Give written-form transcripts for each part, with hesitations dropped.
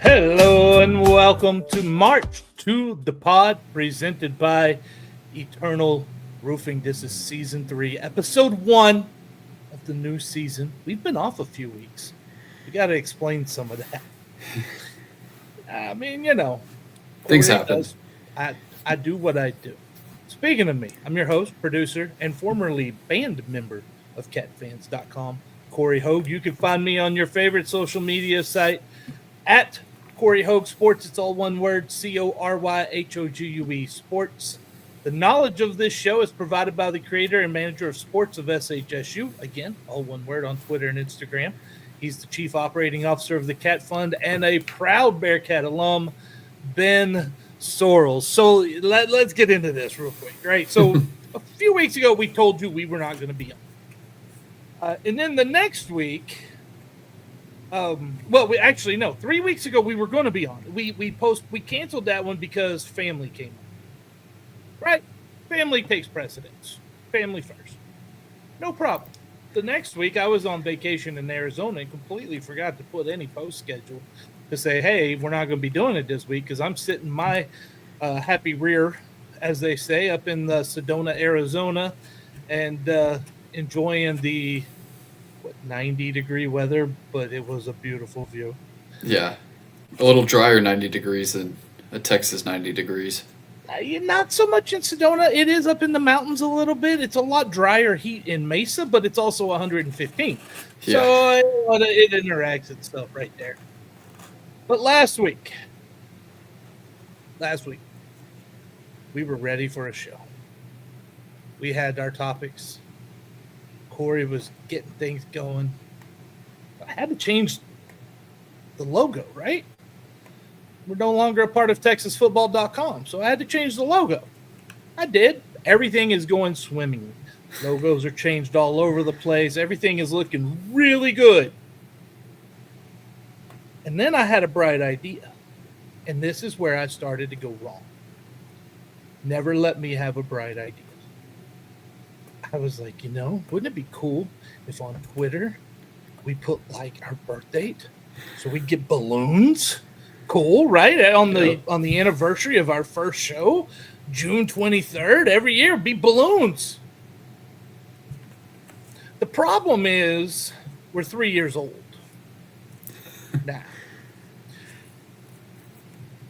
Hello and welcome to March to the Pod, presented by Eternal Roofing. This is Season 3, Episode 1 of the new season. We've been off a few weeks. We got to explain some of that. I mean, you know. Things happen. I do what I do. Speaking of me, I'm your host, producer, and formerly band member of catfans.com, Cory Hogue. You can find me on your favorite social media site at Cory Hogue Sports. It's all one word, CoryHogue Sports. The knowledge of this show is provided by the creator and manager of sports of SHSU. Again, all one word on Twitter and Instagram. He's the chief operating officer of the Cat Fund and a proud Bearcat alum, Ben Sorrells. So let's get into this real quick, right? So a few weeks ago, we told you we were not going to be on. And then the next week, 3 weeks ago we were going to be on. We canceled that one because family came up. Right? Family takes precedence. Family first. No problem. The next week I was on vacation in Arizona and completely forgot to put any post schedule to say, hey, we're not going to be doing it this week because I'm sitting my happy rear, as they say, up in Sedona, Arizona, and enjoying the 90-degree weather, but it was a beautiful view. Yeah. A little drier 90 degrees than a Texas 90 degrees. Not so much in Sedona. It is up in the mountains a little bit. It's a lot drier heat in Mesa, but it's also 115. Yeah. So it interacts itself right there. But last week, we were ready for a show. We had our topics. Cory was getting things going. I had to change the logo, right? We're no longer a part of TexasFootball.com, so I had to change the logo. I did. Everything is going swimmingly. Logos are changed all over the place. Everything is looking really good. And then I had a bright idea, and this is where I started to go wrong. Never let me have a bright idea. I was like, wouldn't it be cool if on Twitter we put like our birth date so we get balloons? Cool, right? On the anniversary of our first show, June 23rd, every year be balloons. The problem is we're 3 years old now.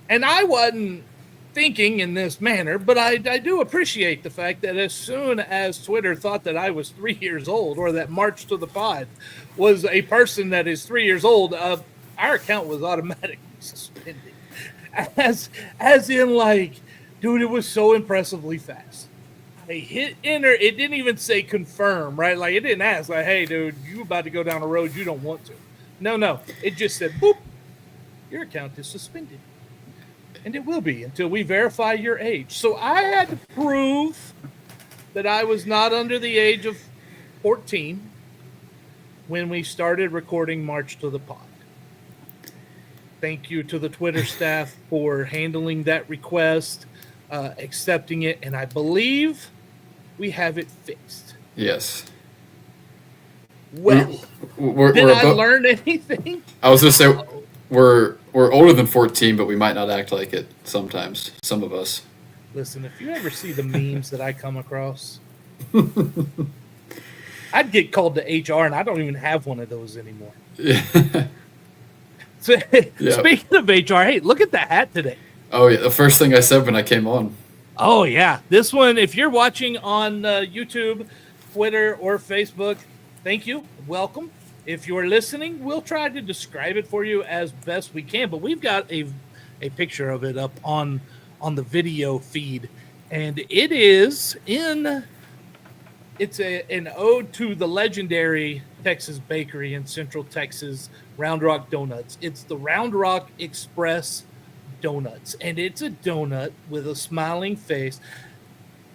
And I wasn't thinking in this manner, but I do appreciate the fact that as soon as Twitter thought that I was 3 years old, or that March to the Pod was a person that is 3 years old, our account was automatically suspended. As in, like, dude, it was so impressively fast. I hit enter. It didn't even say confirm, right? Like, it didn't ask, like, hey, dude, you about to go down a road you don't want to. No. It just said, boop, your account is suspended. And it will be until we verify your age. So I had to prove that I was not under the age of 14 when we started recording March to the Pod. Thank you to the Twitter staff for handling that request, accepting it, and I believe we have it fixed. Yes. Well, did I learn anything? I was going to say, we're older than 14, but we might not act like it sometimes, some of us. Listen, if you ever see the memes that I come across, I'd get called to HR, and I don't even have one of those anymore. Yeah. So, speaking of HR, hey, look at the hat today. Oh, yeah, the first thing I said when I came on. Oh, yeah. This one, if you're watching on YouTube, Twitter, or Facebook, thank you. Welcome. If you're listening, we'll try to describe it for you as best we can. But we've got a picture of it up on the video feed, and it is in. It's an ode to the legendary Texas bakery in Central Texas, Round Rock Donuts. It's the Round Rock Express Donuts, and it's a donut with a smiling face.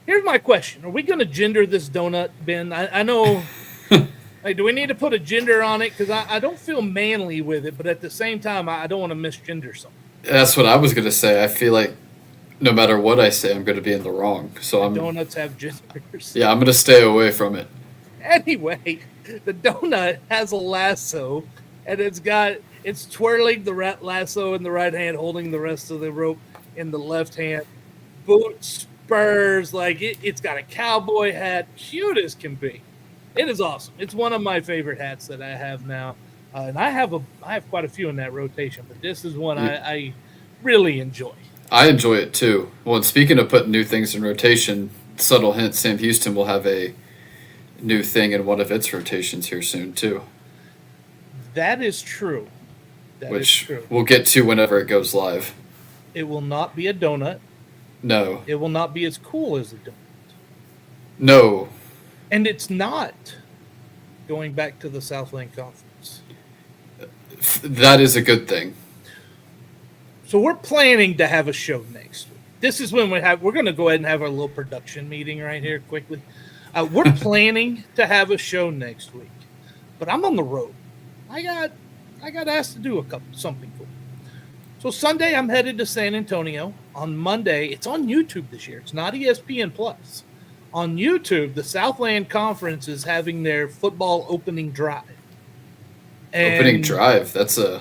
Here's my question: are we going to gender this donut, Ben? I know. Like, do we need to put a gender on it? Because I don't feel manly with it, but at the same time, I don't want to misgender something. That's what I was going to say. I feel like no matter what I say, I'm going to be in the wrong. So Donuts have genders. Yeah, I'm going to stay away from it. Anyway, the donut has a lasso, and it's twirling the lasso in the right hand, holding the rest of the rope in the left hand. Boots, spurs, like it's got a cowboy hat, cute as can be. It is awesome. It's one of my favorite hats that I have now, and I have quite a few in that rotation, but this is one I really enjoy. I enjoy it too. Well, and speaking of putting new things in rotation, subtle hint: Sam Houston will have a new thing in one of its rotations here soon too. That is true. Which we'll get to whenever it goes live. It will not be a donut. No. It will not be as cool as a donut. No. And it's not going back to the Southland Conference. That is a good thing. So we're planning to have a show next week. This is when we're going to go ahead and have our little production meeting right here quickly. We're planning to have a show next week, but I'm on the road. I got asked to do something cool. So Sunday I'm headed to San Antonio. On Monday, it's on YouTube this year. It's not ESPN Plus. On YouTube, the Southland Conference is having their football opening drive. Opening drive. That's a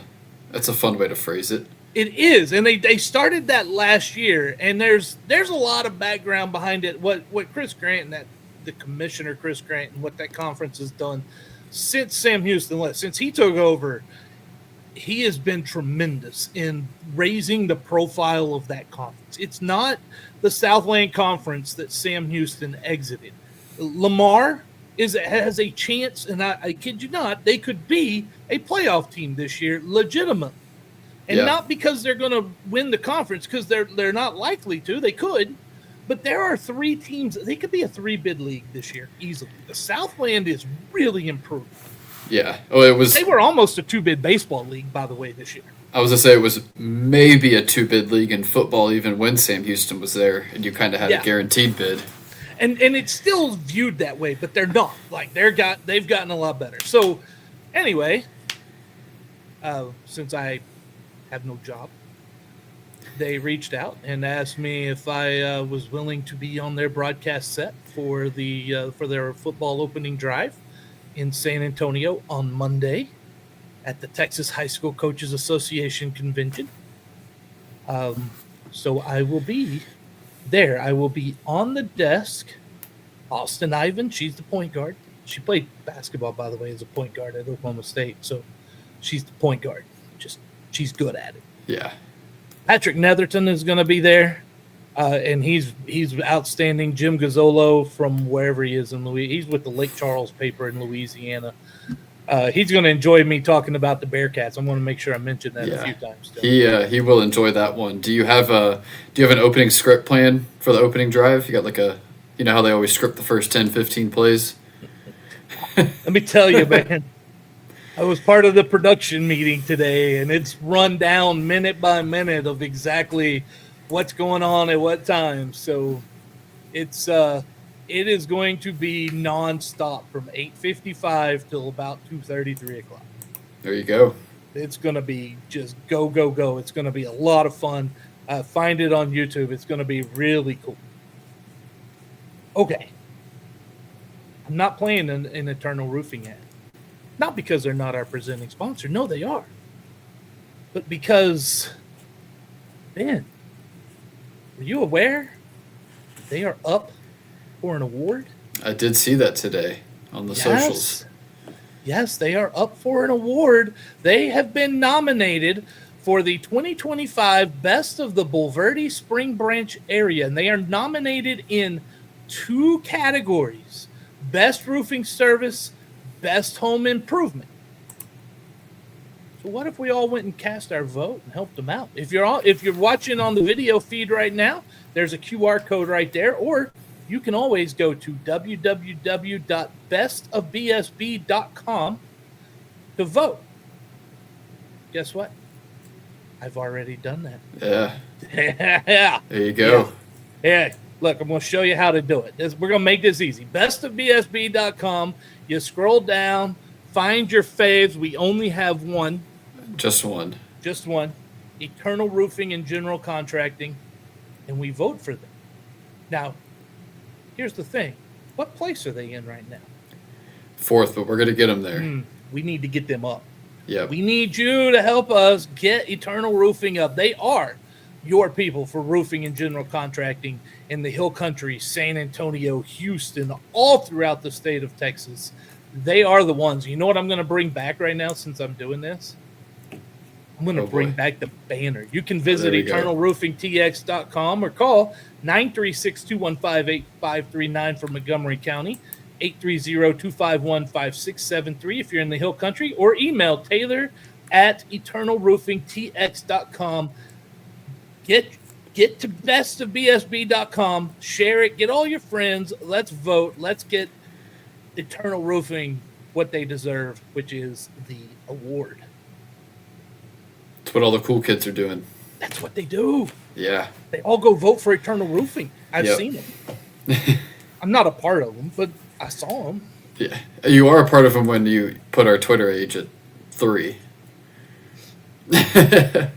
fun way to phrase it. It is, and they started that last year, and there's a lot of background behind it. What Chris Grant and the commissioner Chris Grant and what that conference has done since Sam Houston left, since he took over, he has been tremendous in raising the profile of that conference. It's not the Southland Conference that Sam Houston exited. Lamar has a chance, and I kid you not, they could be a playoff team this year, legitimately. And not because they're going to win the conference, because they're not likely to. They could. But there are 3 teams. They could be a 3-bid league this year, easily. The Southland is really improved. Yeah. Oh, They were almost a 2-bid baseball league, by the way, this year. I was going to say it was maybe a 2-bid league in football even when Sam Houston was there, and you kind of had a guaranteed bid. And it's still viewed that way, but they're not. Like they've gotten a lot better. So anyway, since I have no job, they reached out and asked me if I was willing to be on their broadcast set for their football opening drive in San Antonio on Monday at the Texas High School Coaches Association convention. So I will be there. I will be on the desk. Austin Ivan, she's the point guard. She played basketball, by the way, as a point guard at Oklahoma State. So she's the point guard. She's good at it. Yeah. Patrick Netherton is going to be there, and he's outstanding. Jim Gazzolo from wherever he is in Louisiana. He's with the Lake Charles paper in Louisiana. He's going to enjoy me talking about the Bearcats. I'm going to make sure I mention that a few times. He will enjoy that one. Do you have an opening script plan for the opening drive? You got you know how they always script the first 10, 15 plays? Let me tell you, man. I was part of the production meeting today, and it's run down minute by minute of exactly what's going on at what time. So it is going to be nonstop from 8:55 till about 2:30, 3 o'clock. There you go. It's going to be just go, go, go. It's going to be a lot of fun. Find it on YouTube. It's going to be really cool. Okay. I'm not playing an Eternal Roofing ad. Not because they're not our presenting sponsor. No, they are. But because, Ben, were you aware they are up for an award? I did see that today on the socials. Yes, they are up for an award. They have been nominated for the 2025 Best of the Bulverde Spring Branch area, and they are nominated in 2 categories: best roofing service, best home improvement. So what if we all went and cast our vote and helped them out? If you're watching on the video feed right now, there's a QR code right there, or you can always go to www.bestofbsb.com to vote. Guess what? I've already done that. Yeah. Yeah. There you go. Yeah. Look, I'm going to show you how to do it. We're going to make this easy. Bestofbsb.com. You scroll down, find your faves. We only have one. Just one. Just one. Eternal Roofing and General Contracting. And we vote for them. Now, here's the thing. What place are they in right now? 4th, but we're going to get them there. We need to get them up. Yeah. We need you to help us get Eternal Roofing up. They are your people for roofing and general contracting in the Hill Country, San Antonio, Houston, all throughout the state of Texas. They are the ones. You know what I'm going to bring back right now since I'm doing this? I'm going to bring back the banner. You can visit eternalroofingtx.com or call 936-215-8539 for Montgomery County, 830-251-5673 if you're in the Hill Country, or email taylor@eternalroofingtx.com. Get to bestofbsb.com, share it, get all your friends, let's vote, let's get Eternal Roofing what they deserve, which is the award. That's what all the cool kids are doing. That's what they do. Yeah. They all go vote for Eternal Roofing. I've seen them. I'm not a part of them, but I saw them. Yeah. You are a part of them when you put our Twitter age at 3. There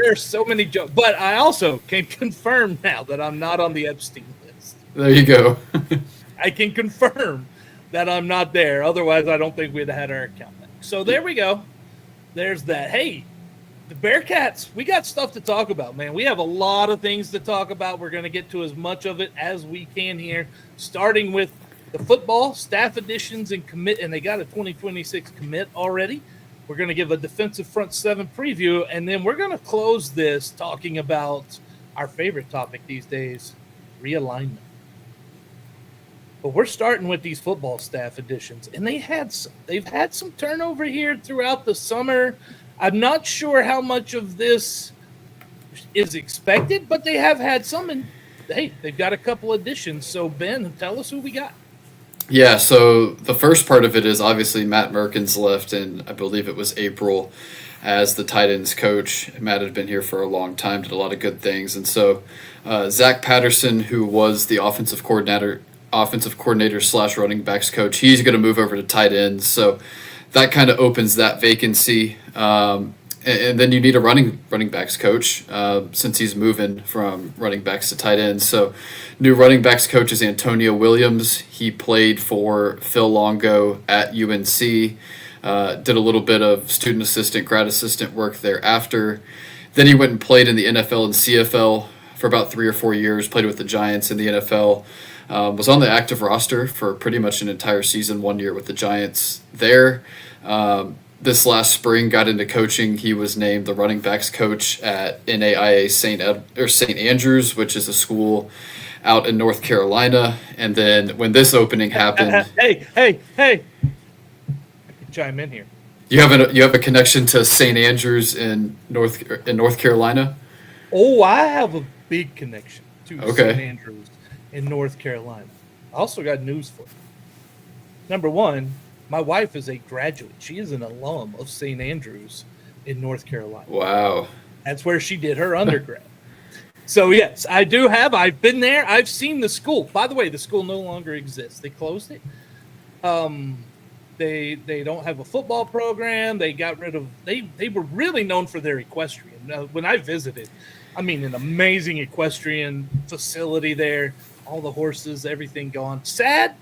are so many jokes, but I also can confirm now that I'm not on the Epstein list. There you go. I can confirm that I'm not there. Otherwise, I don't think we'd have had our account back. So there we go. There's that. Hey, the Bearcats, we got stuff to talk about, man. We have a lot of things to talk about. We're going to get to as much of it as we can here, starting with the football staff additions and commit, and they got a 2026 commit already. We're going to give a defensive front seven preview, and then we're going to close this talking about our favorite topic these days, realignment. But we're starting with these football staff additions, and they've had some turnover here throughout the summer. I'm not sure how much of this is expected, but they have had some, and hey, they've got a couple additions. So Ben, tell us who we got. Yeah, so the first part of it is obviously Matt Merkins left in, I believe it was April, as the tight ends coach. Matt had been here for a long time, did a lot of good things. And so Zach Patterson, who was the offensive coordinator / running backs coach, he's going to move over to tight ends. So that kind of opens that vacancy. And then you need a running backs coach since he's moving from running backs to tight ends. So new running backs coach is Antonio Williams. He played for Phil Longo at UNC, did a little bit of student assistant, grad assistant work thereafter. Then he went and played in the NFL and CFL for about 3 or 4 years, played with the Giants in the NFL, was on the active roster for pretty much an entire season, 1 year with the Giants there. This last spring got into coaching. He was named the running backs coach at NAIA St. Andrews, which is a school out in North Carolina. And then when this opening happened, hey, I can chime in here. You have a connection to St. Andrews in North Carolina? Oh, I have a big connection to Okay. St. Andrews in North Carolina. I also got news for you. Number one, my wife is a graduate. She is an alum of St. Andrews in North Carolina. Wow. That's where she did her undergrad. So, yes, I've been there. I've seen the school. By the way, the school no longer exists. They closed it. They don't have a football program. They got rid of – they were really known for their equestrian. When I visited, I mean, an amazing equestrian facility there. All the horses, everything gone. Sad,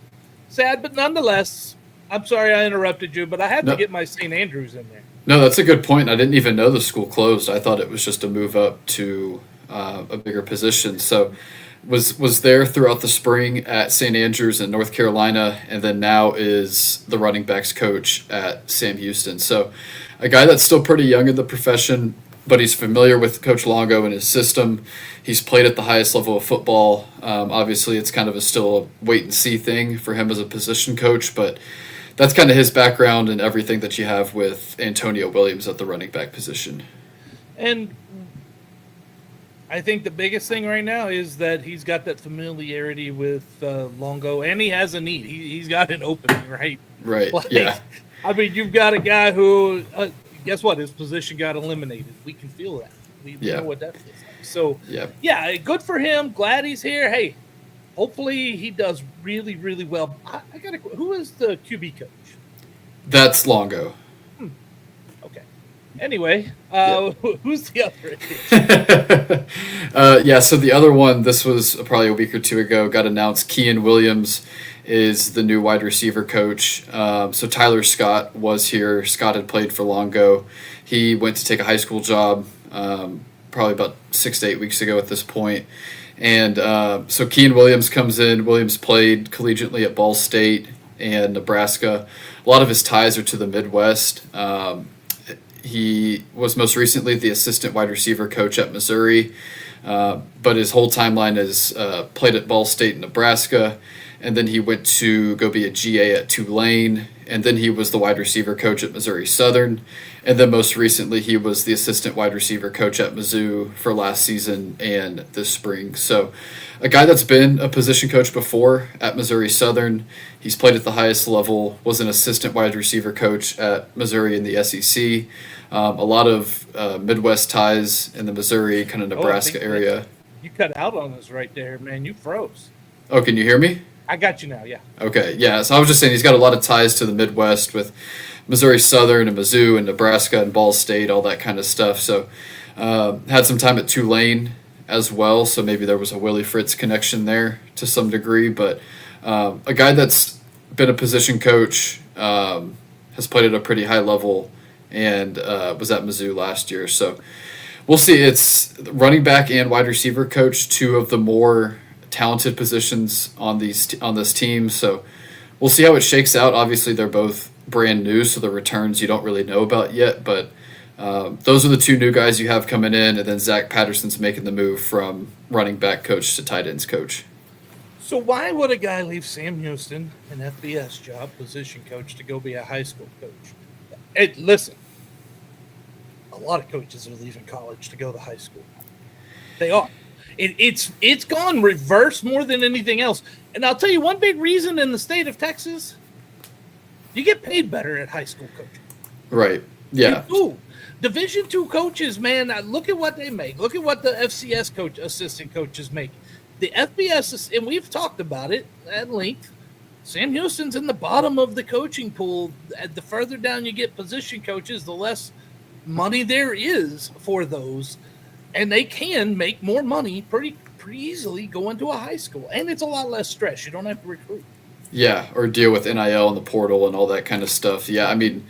but nonetheless – I'm sorry I interrupted you, but I had to get my St. Andrews in there. No, that's a good point. I didn't even know the school closed. I thought it was just a move up to a bigger position. So was there throughout the spring at St. Andrews in North Carolina, and then now is the running backs coach at Sam Houston. So a guy that's still pretty young in the profession, but he's familiar with Coach Longo and his system. He's played at the highest level of football. Obviously, it's kind of still a wait and see thing for him as a position coach, but that's kind of his background and everything that you have with Antonio Williams at the running back position. And I think the biggest thing right now is that he's got that familiarity with Longo, and he has a need. He's got an opening, right? Right. Like, yeah. I mean, you've got a guy who, guess what? His position got eliminated. We can feel that. We know what that feels like. So, yeah, good for him. Glad he's here. Hey, hopefully he does really, really well. I got who is the QB coach? That's Longo. Okay. Anyway, who's the other? So the other one, this was probably a week or two ago, got announced. Kean Williams is the new wide receiver coach. So Tyler Scott was here. Scott had played for Longo. He went to take a high school job probably about 6 to 8 weeks ago at this point. And so Kean Williams comes in. Williams played collegiately at Ball State and Nebraska. A lot of his ties are to the Midwest. He was most recently the assistant wide receiver coach at Missouri, but his whole timeline is played at Ball State and Nebraska, and then he went to go be a GA at Tulane, and then he was the wide receiver coach at Missouri Southern, and then most recently he was the assistant wide receiver coach at Mizzou for last season and this spring. So a guy that's been a position coach before at Missouri Southern. He's played at the highest level, was an assistant wide receiver coach at Missouri in the SEC. A lot of Midwest ties in the Missouri, kind of Nebraska area. You cut out on us right there, man. You froze. Oh, can you hear me? I got you now, yeah. Okay, yeah. So I was just saying he's got a lot of ties to the Midwest with Missouri Southern and Mizzou and Nebraska and Ball State, all that kind of stuff. So had some time at Tulane as well, so maybe there was a Willie Fritz connection there to some degree. But a guy that's been a position coach, has played at a pretty high level, and was at Mizzou last year. So we'll see. It's running back and wide receiver coach, two of the more talented positions on this team. So we'll see how it shakes out. Obviously, they're both brand new, so the returns you don't really know about yet. But those are the two new guys you have coming in, and then Zach Patterson's making the move from running back coach to tight ends coach. So why would a guy leave Sam Houston, an FBS job, position coach, to go be a high school coach? Listen, a lot of coaches are leaving college to go to high school. They are. It's gone reverse more than anything else. And I'll tell you one big reason in the state of Texas, you get paid better at high school coaching. Right. Yeah. Division II coaches, man, look at what they make. Look at what the FCS assistant coaches make. The FBS, and we've talked about it at length, Sam Houston's in the bottom of the coaching pool. The further down you get position coaches, the less money there is for those. And they can make more money pretty easily going to a high school. And it's a lot less stress. You don't have to recruit. Yeah, or deal with NIL and the portal and all that kind of stuff. Yeah, I mean,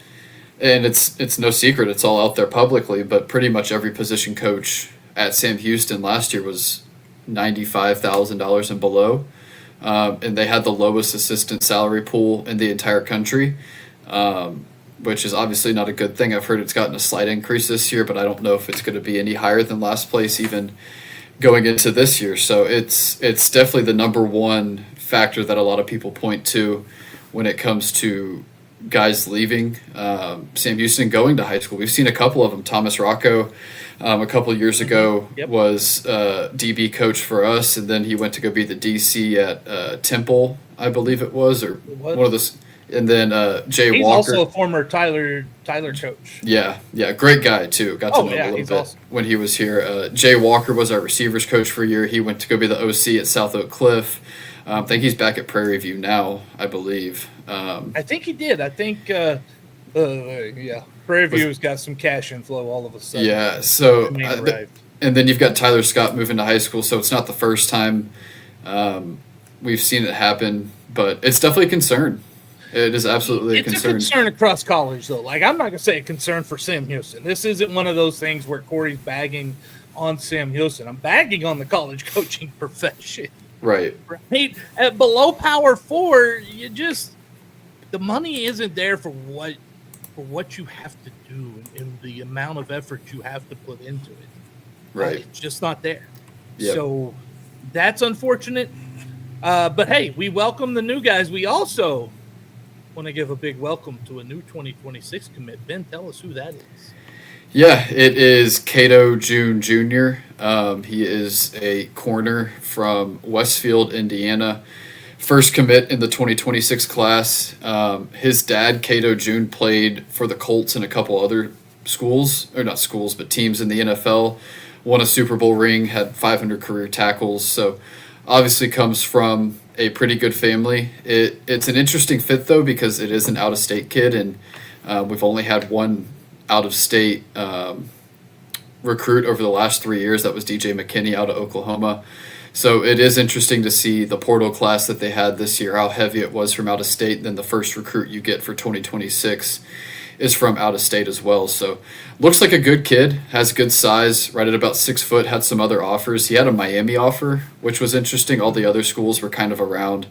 and it's no secret. It's all out there publicly, but pretty much every position coach at Sam Houston last year was $95,000 and below. And they had the lowest assistant salary pool in the entire country, which is obviously not a good thing. I've heard it's gotten a slight increase this year, but I don't know if it's going to be any higher than last place even going into this year. So it's definitely the number one factor that a lot of people point to when it comes to guys leaving Sam Houston going to high school. We've seen a couple of them. Thomas Rocco a couple of years ago was DB coach for us, and then he went to go be the DC at Temple, I believe it was, or one of those. And then Jay He's Walker. also a former Tyler coach. Yeah, great guy too. Got to know him a little bit awesome. when he was here. Jay Walker was our receivers coach for a year. He went to go be the OC at South Oak Cliff. I think he's back at Prairie View now, I believe. I think he did. I think, Prairie View's got some cash inflow all of a sudden. Yeah, so and then you've got Tyler Scott moving to high school, so it's not the first time we've seen it happen, but it's definitely a concern. It is absolutely a concern. It's a concern across college, though. Like, I'm not going to say a concern for Sam Houston. This isn't one of those things where Cory's bagging on Sam Houston. I'm bagging on the college coaching profession. Right. At below Power 4, the money isn't there for what for what you have to do and the amount of effort you have to put into it. Right. It's just not there. Yep. So that's unfortunate. But hey, we welcome the new guys. We also want to give a big welcome to a new 2026 commit. Ben, tell us who that is. Yeah, it is Cato June Jr. He is a corner from Westfield, Indiana. First commit in the 2026 class. His dad, Cato June, played for the Colts and a couple other schools, or not schools, but teams in the NFL. Won a Super Bowl ring, had 500 career tackles. So obviously comes from a pretty good family. It's an interesting fit, though, because it is an out-of-state kid, and we've only had one out-of-state recruit over the last 3 years. That was DJ McKinney out of Oklahoma. So it is interesting to see the portal class that they had this year, how heavy it was from out of state. And then the first recruit you get for 2026 is from out of state as well. So looks like a good kid, has good size, right at about 6 foot, had some other offers. He had a Miami offer, which was interesting. All the other schools were kind of around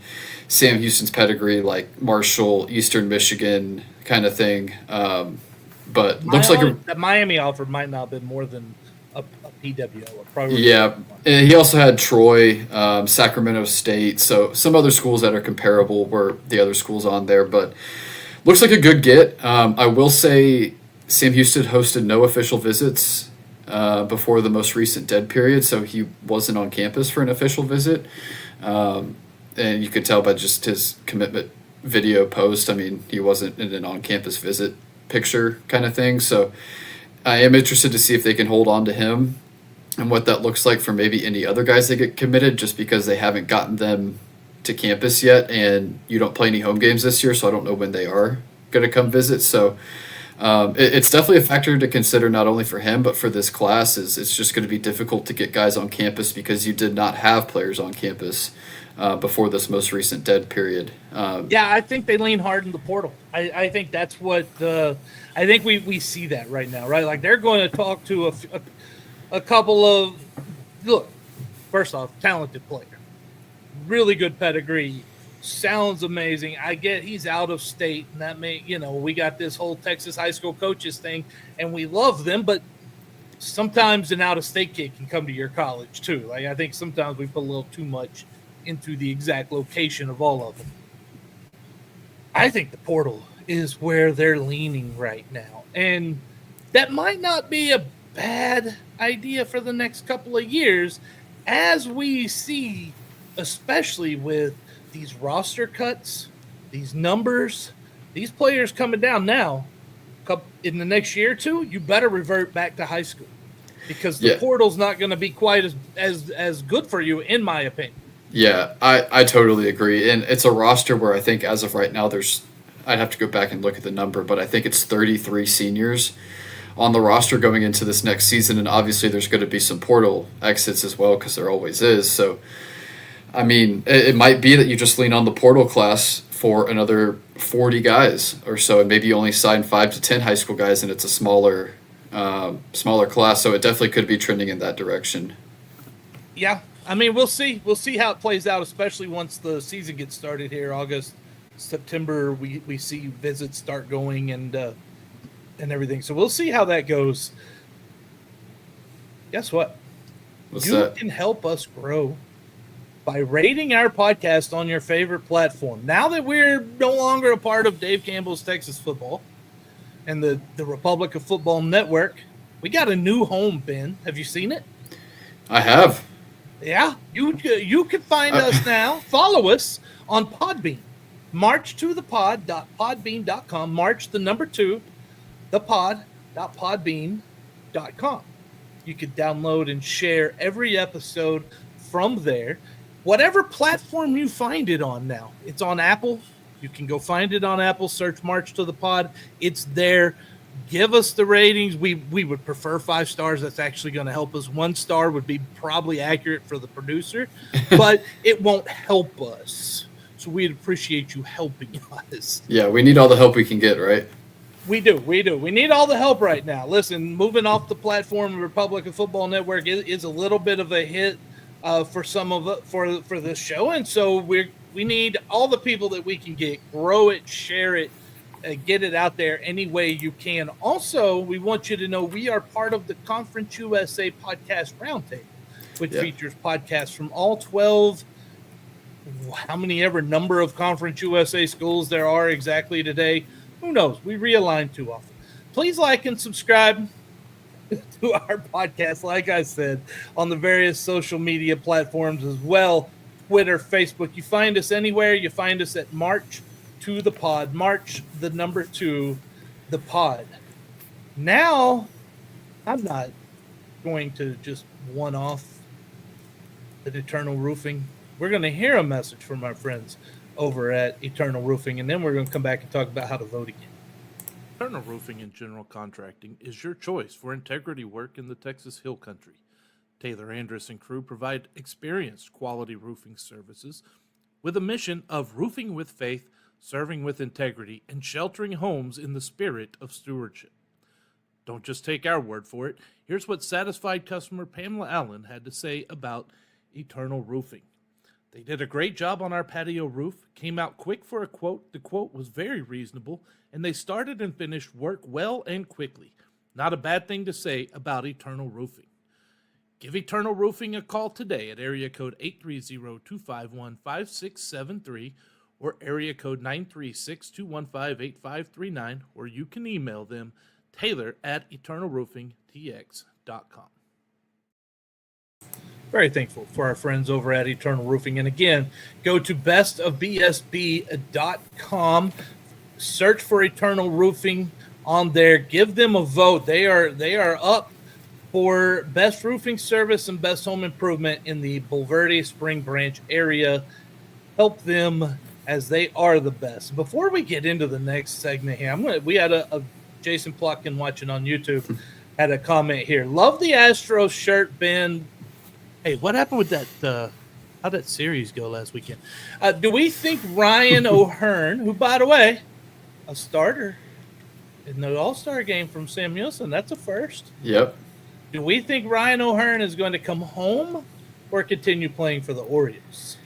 Sam Houston's pedigree, like Marshall, Eastern Michigan kind of thing. But looks like the Miami offer might not have been more than a PWO. Yeah, and he also had Troy, Sacramento State, so some other schools that are comparable were the other schools on there. But looks like a good get. I will say Sam Houston hosted no official visits before the most recent dead period, so he wasn't on campus for an official visit. And you could tell by just his commitment video post. I mean, he wasn't in an on-campus visit picture kind of thing. So I am interested to see if they can hold on to him and what that looks like for maybe any other guys that get committed, just because they haven't gotten them to campus yet, and you don't play any home games this year, so I don't know when they are going to come visit. So it's definitely a factor to consider, not only for him but for this class. It's just going to be difficult to get guys on campus because you did not have players on campus before this most recent dead period. Yeah, I think they lean hard in the portal. I think that's what I think we see that right now, right? Like they're going to talk to a couple of, look, first off, talented player, really good pedigree, sounds amazing. I get he's out of state, and that may, we got this whole Texas high school coaches thing, and we love them, but sometimes an out of state kid can come to your college too. Like I think sometimes we put a little too much into the exact location of all of them. I think the portal is where they're leaning right now, and that might not be a bad idea for the next couple of years, as we see, especially with these roster cuts, these numbers, these players coming down now. In the next year or two, you better revert back to high school, because the portal's not going to be quite as good for you, in my opinion. Yeah, I totally agree. And it's a roster where I think as of right now I'd have to go back and look at the number, but I think it's 33 seniors on the roster going into this next season. And obviously there's going to be some portal exits as well, because there always is. So, I mean, it might be that you just lean on the portal class for another 40 guys or so, and maybe you only sign 5 to 10 high school guys, and it's a smaller class. So it definitely could be trending in that direction. Yeah. I mean, we'll see. We'll see how it plays out, especially once the season gets started here. August, September, we see visits start going and everything. So we'll see how that goes. Guess what? You can help us grow by rating our podcast on your favorite platform. Now that we're no longer a part of Dave Campbell's Texas Football and the Republic of Football Network, we got a new home, Ben. Have you seen it? I have. Yeah, you can find us now. Follow us on Podbean. marchtothepod.podbean.com. March the number 2, thepod.podbean.com. You can download and share every episode from there. Whatever platform you find it on now. It's on Apple. You can go find it on Apple. Search March to the Pod. It's there. Give us the ratings. We would prefer 5 stars. That's actually going to help us. 1 star would be probably accurate for the producer, but it won't help us. So we'd appreciate you helping us. Yeah, we need all the help we can get, right? We do. We need all the help right now. Listen, moving off the platform of Republic of Football Network is a little bit of a hit for some of it for this show, and so we need all the people that we can get. Grow it, share it, Get it out there any way you can. Also, we want you to know we are part of the Conference USA Podcast Roundtable, which features podcasts from all 12, how many ever number of Conference USA schools there are exactly today. Who knows? We realign too often. Please like and subscribe to our podcast, like I said, on the various social media platforms as well. Twitter, Facebook. You find us anywhere. You find us at March to the Pod. March, the number 2, the Pod. Now, I'm not going to just one off at Eternal Roofing. We're going to hear a message from our friends over at Eternal Roofing, and then we're going to come back and talk about how to vote again. Eternal Roofing and General Contracting is your choice for integrity work in the Texas Hill Country. Taylor Andrus and crew provide experienced quality roofing services with a mission of roofing with faith, serving with integrity, and sheltering homes in the spirit of stewardship. Don't just take our word for it. Here's what satisfied customer Pamela Allen had to say about Eternal Roofing. They did a great job on our patio roof, came out quick for a quote. The quote was very reasonable, and they started and finished work well and quickly. Not a bad thing to say about Eternal Roofing. Give Eternal Roofing a call today at area code 830-251-5673 or area code 936-215-8539, or you can email them taylor@eternalroofingtx.com. Very thankful for our friends over at Eternal Roofing. And again, go to bestofbsb.com, search for Eternal Roofing on there, give them a vote. They are up for best roofing service and best home improvement in the Bulverde Spring Branch area. Help them as they are the best. Before we get into the next segment here, we had a Jason Plotkin watching on YouTube had a comment here. Love the Astros shirt, Ben. Hey, what happened with that? How'd that series go last weekend? Do we think Ryan O'Hearn, who, by the way, a starter in the All-Star game from Samuelson, that's a first. Yep. Do we think Ryan O'Hearn is going to come home or continue playing for the Orioles?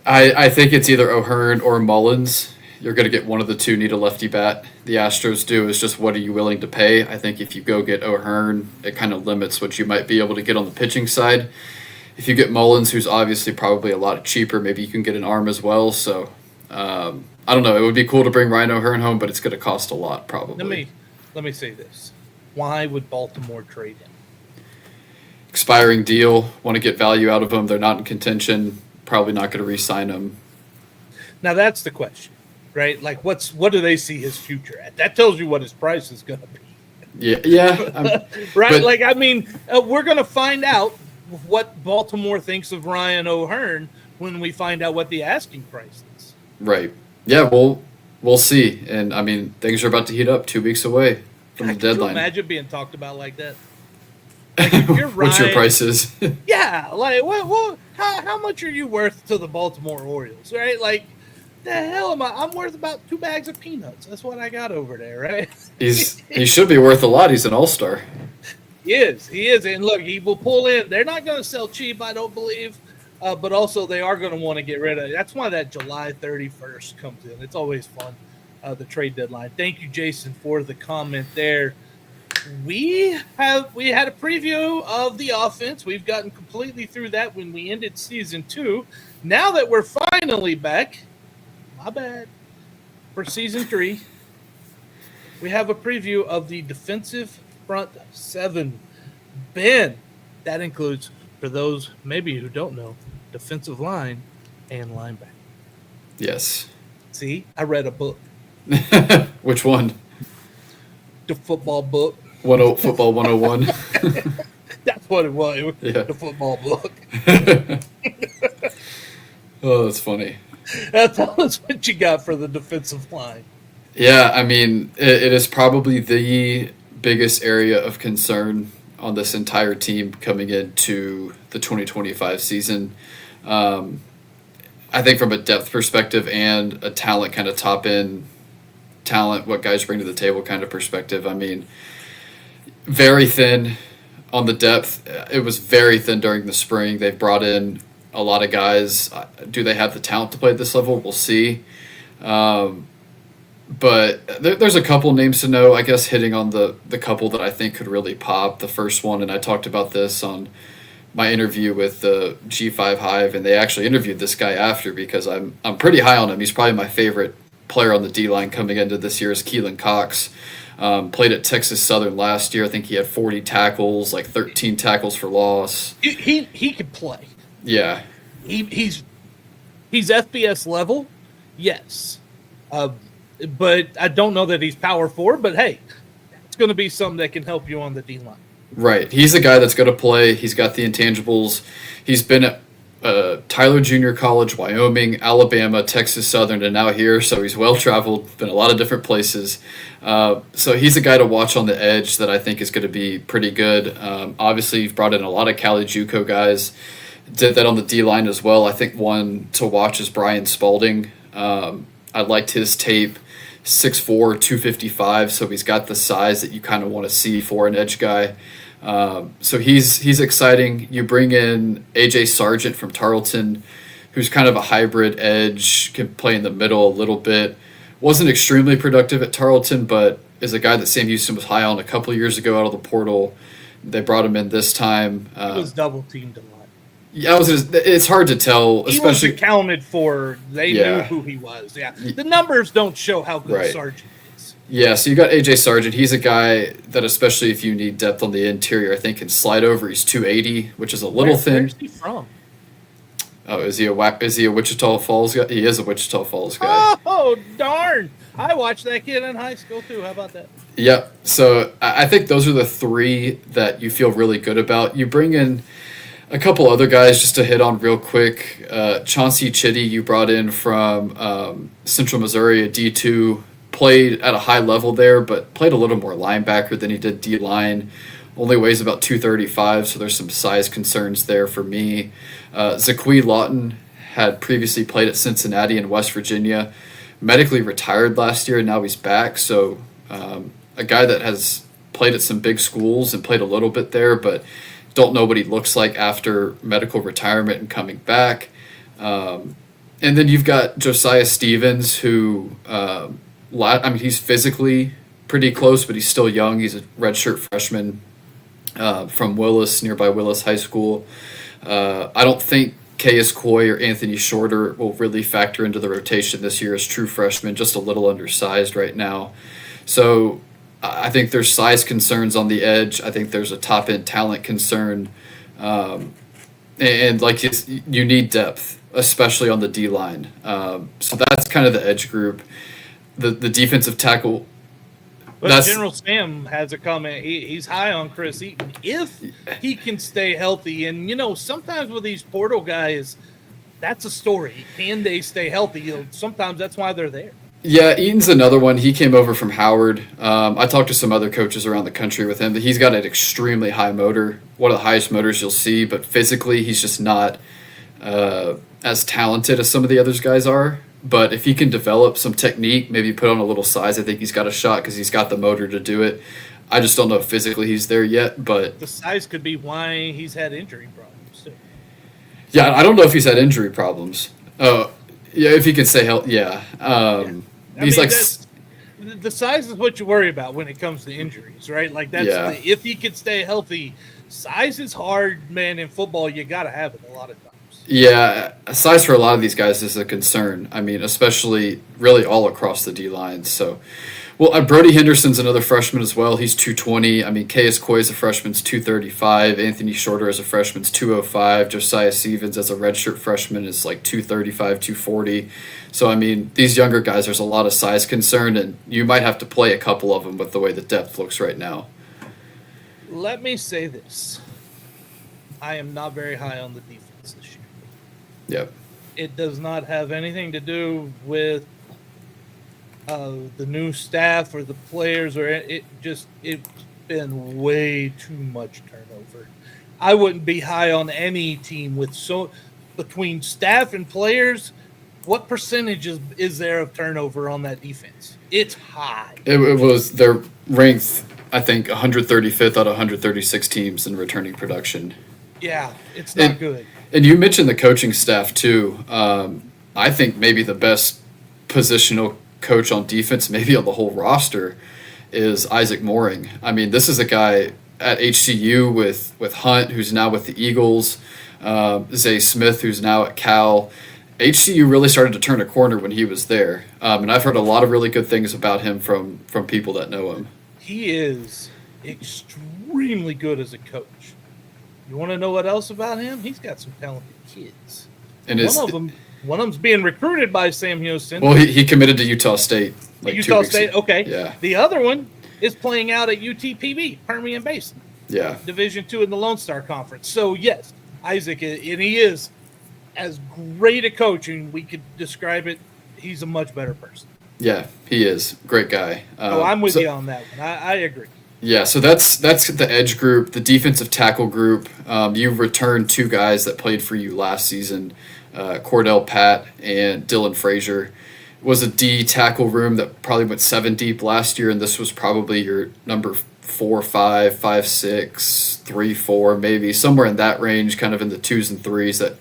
I think it's either O'Hearn or Mullins. You're going to get one of the two need a lefty bat. The Astros do is just what are you willing to pay? I think if you go get O'Hearn, it kind of limits what you might be able to get on the pitching side. If you get Mullins, who's obviously probably a lot cheaper, maybe you can get an arm as well. So I don't know. It would be cool to bring Ryan O'Hearn home, but it's going to cost a lot probably. Let me say this. Why would Baltimore trade him? Expiring deal. Want to get value out of him. They're not in contention. Probably not going to re-sign him. Now that's the question. Right, like what do they see his future at? That tells you what his price is going to be. Yeah. Right, but, like I mean, we're going to find out what Baltimore thinks of Ryan O'Hearn when we find out what the asking price is. Right. Yeah. We'll see. And I mean, things are about to heat up. 2 weeks away from the deadline. Can you imagine being talked about like that? Like if you're What's your prices? Yeah. Like what? How much are you worth to the Baltimore Orioles? Right, like. The hell am I? I'm worth about 2 bags of peanuts. That's what I got over there, right? He should be worth a lot. He's an all-star. He is. And look, he will pull in. They're not going to sell cheap, I don't believe. But also they are going to want to get rid of it. That's why that July 31st comes in. It's always fun, the trade deadline. Thank you, Jason, for the comment there. We had a preview of the offense. We've gotten completely through that when we ended season 2. Now that we're finally back, my bad, for season 3, we have a preview of the defensive front 7. Ben, that includes, for those maybe who don't know, defensive line and linebacker. Yes. See, I read a book. Which one? The football book. Football 101. That's what it was. It was the football book. Oh, that's funny. Tell us what you got for the defensive line. Yeah, I mean, it is probably the biggest area of concern on this entire team coming into the 2025 season. I think from a depth perspective and a talent kind of top-end talent, what guys bring to the table kind of perspective, I mean, very thin on the depth. It was very thin during the spring. They've brought in a lot of guys. Do they have the talent to play at this level? We'll see. but there's a couple names to know. I guess hitting on the couple that I think could really pop. The first one, and I talked about this on my interview with the G5 Hive, and they actually interviewed this guy after because I'm pretty high on him. He's probably my favorite player on the D line coming into this year is Keelan Cox. Played at Texas Southern last year. I think he had 40 tackles, like 13 tackles for loss. He could play. Yeah, He's FBS level, yes, but I don't know that he's power forward. But hey, it's going to be something that can help you on the D line. right. He's a guy that's going to play. He's got the intangibles. He's been at Tyler Junior College, Wyoming, Alabama, Texas Southern, and now here. So he's well traveled, been a lot of different places. So he's a guy to watch on the edge that I think is going to be pretty good. Obviously, you've brought in a lot of Cali JUCO guys. Did that on the D line as well. I think one to watch is Brian Spalding. I liked his tape, 6'4", 255. So he's got the size that you kind of want to see for an edge guy. So he's exciting. You bring in AJ Sargent from Tarleton, who's kind of a hybrid edge, can play in the middle a little bit. Wasn't extremely productive at Tarleton, but is a guy that Sam Houston was high on a couple of years ago out of the portal. They brought him in this time. He was double teamed a lot. Yeah, it's hard to tell, He especially was accounted for. They Yeah. knew who he was. Yeah, the numbers don't show how good Right. Sargent is. Yeah, so you got AJ Sargent. He's a guy that, especially if you need depth on the interior, I think can slide over. He's 280, which is a little thin. Where's he from? Oh, is he a Wichita Falls guy? He is a Wichita Falls guy. Oh darn! I watched that kid in high school too. How about that? Yep. So I think those are the three that you feel really good about. You bring in a couple other guys just to hit on real quick. Chauncey Chitty, you brought in from Central Missouri, a D2, played at a high level there, but played a little more linebacker than he did D line. Only weighs about 235, so there's some size concerns there for me. Zaquee Lawton had previously played at Cincinnati and West Virginia, medically retired last year, and now he's back. So a guy that has played at some big schools and played a little bit there, but don't know what he looks like after medical retirement and coming back. And then you've got Josiah Stevens, who, he's physically pretty close, but he's still young. He's a redshirt freshman from Willis, nearby Willis High School. I don't think Caius Coy or Anthony Shorter will really factor into the rotation this year as true freshmen, just a little undersized right now. So I think there's size concerns on the edge. I think there's a top-end talent concern. And like you need depth, especially on the D-line. So that's kind of the edge group. The defensive tackle. But General Sam has a comment. He's high on Chris Eaton if he can stay healthy. And, sometimes with these portal guys, that's a story. Can they stay healthy? Sometimes that's why they're there. Yeah, Eaton's another one. He came over from Howard. I talked to some other coaches around the country with him. He's got an extremely high motor, one of the highest motors you'll see, but physically he's just not as talented as some of the other guys are. But if he can develop some technique, maybe put on a little size, I think he's got a shot because he's got the motor to do it. I just don't know if physically he's there yet. But the size could be why he's had injury problems too. Yeah, I don't know if he's had injury problems. Yeah, if he can stay healthy, yeah. The size is what you worry about when it comes to injuries, right? Like if he could stay healthy. Size is hard, man. In football, you got to have it a lot of times. Yeah, size for a lot of these guys is a concern. I mean, especially really all across the D line. So, Brody Henderson's another freshman as well. He's 220. I mean, Caius Coy as a freshman's 235. Anthony Shorter as a freshman's 205. Josiah Stevens as a redshirt freshman is like 235, 240. So, I mean, these younger guys, there's a lot of size concern, and you might have to play a couple of them with the way the depth looks right now. Let me say this. I am not very high on the defense this year. Yep. It does not have anything to do with the new staff or the players, or it's been way too much turnover. I wouldn't be high on any team with between staff and players. What percentage is there of turnover on that defense? It's high. They're ranked, I think, 135th out of 136 teams in returning production. Yeah, it's not good. And you mentioned the coaching staff too. I think maybe the best positional coach on defense, maybe on the whole roster, is Isaac Mooring. I mean, this is a guy at HCU with Hunt, who's now with the Eagles, Zay Smith, who's now at Cal. HCU really started to turn a corner when he was there, and I've heard a lot of really good things about him from people that know him. He is extremely good as a coach. You want to know what else about him? He's got some talented kids. And one of them's being recruited by Sam Houston. Well, he committed to Utah State. Utah State, okay. Yeah. The other one is playing out at UTPB, Permian Basin. Yeah. Division II in the Lone Star Conference. So, yes, Isaac, and he is as great a coach, and we could describe it, he's a much better person. Yeah, he is. Great guy. I'm with you on that one. I agree. Yeah, so that's the edge group, the defensive tackle group. You returned 2 guys that played for you last season, Cordell Pat and Dylan Frazier. It was a D tackle room that probably went 7 deep last year, and this was probably your number 4, 5, 5, 6, 3, 4, maybe somewhere in that range, kind of in the 2s and 3s that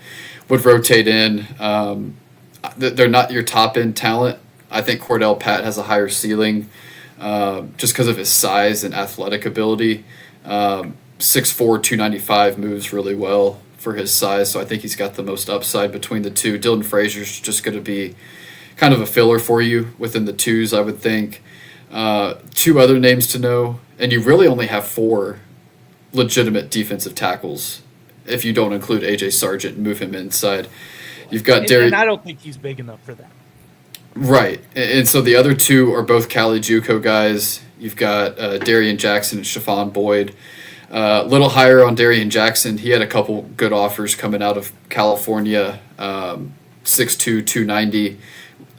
would rotate in. They're not your top end talent. I think Cordell Pat has a higher ceiling just because of his size and athletic ability. 6'4", 295 moves really well for his size, so I think he's got the most upside between the two. Dylan Frazier's just going to be kind of a filler for you within the 2s, I would think. 2 other names to know, and you really only have 4 legitimate defensive tackles if you don't include AJ Sargent and move him inside. You've got Derry. And I don't think he's big enough for that. Right. And so the other 2 are both Cali JUCO guys. You've got Darian Jackson and Shafon Boyd. A little higher on Darian Jackson. He had a couple good offers coming out of California. 6'2", 290.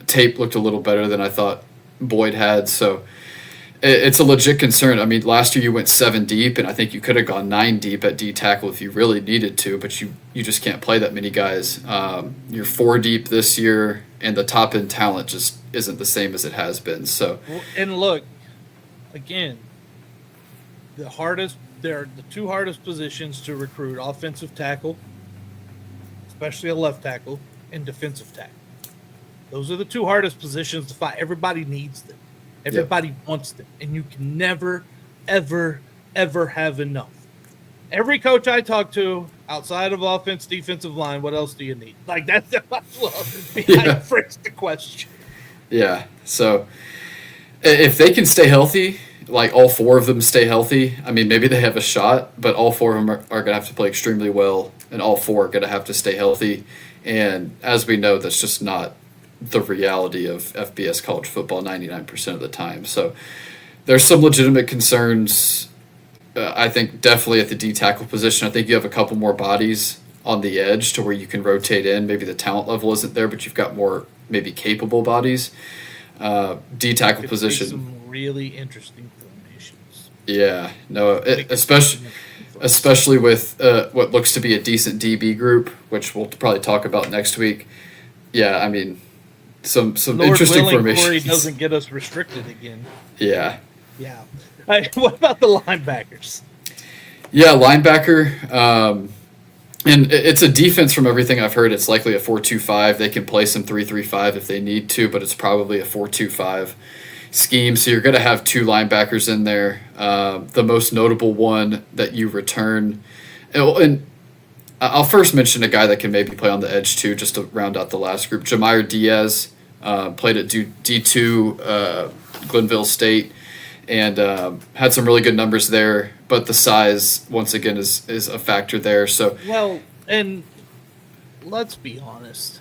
Tape looked a little better than I thought Boyd had. So it's a legit concern. I mean, last year you went 7 deep, and I think you could have gone 9 deep at D tackle if you really needed to, but you just can't play that many guys. You're 4 deep this year, and the top end talent just isn't the same as it has been. So, and look, again, they're the 2 hardest positions to recruit: offensive tackle, especially a left tackle, and defensive tackle. Those are the 2 hardest positions to find. Everybody needs them. Everybody wants them, and you can never, ever, ever have enough. Every coach I talk to, outside of offense, defensive line, what else do you need? Like, that's the phrase the question. Yeah. So if they can stay healthy, like all 4 of them stay healthy, I mean, maybe they have a shot, but all 4 of them are going to have to play extremely well, and all 4 are going to have to stay healthy. And as we know, that's just not the reality of FBS college football 99% of the time. So there's some legitimate concerns. I think definitely at the D tackle position. I think you have a couple more bodies on the edge to where you can rotate in. Maybe the talent level isn't there, but you've got more maybe capable bodies. D tackle position. Some really interesting formations. Yeah, no, especially with what looks to be a decent DB group, which we'll probably talk about next week. Yeah, I mean, some Lord interesting willing, formations. Cory doesn't get us restricted again. Yeah. Yeah. What about the linebackers? Yeah, linebacker. And it's a defense from everything I've heard. It's likely a 4-2-5. They can play some 3-3-5 if they need to, but it's probably a 4-2-5 scheme. So you're going to have 2 linebackers in there. The most notable one that you return, and I'll first mention a guy that can maybe play on the edge too, just to round out the last group. Jameer Diaz played at D2 Glenville State and had some really good numbers there, but the size once again is a factor there. So well, and let's be honest,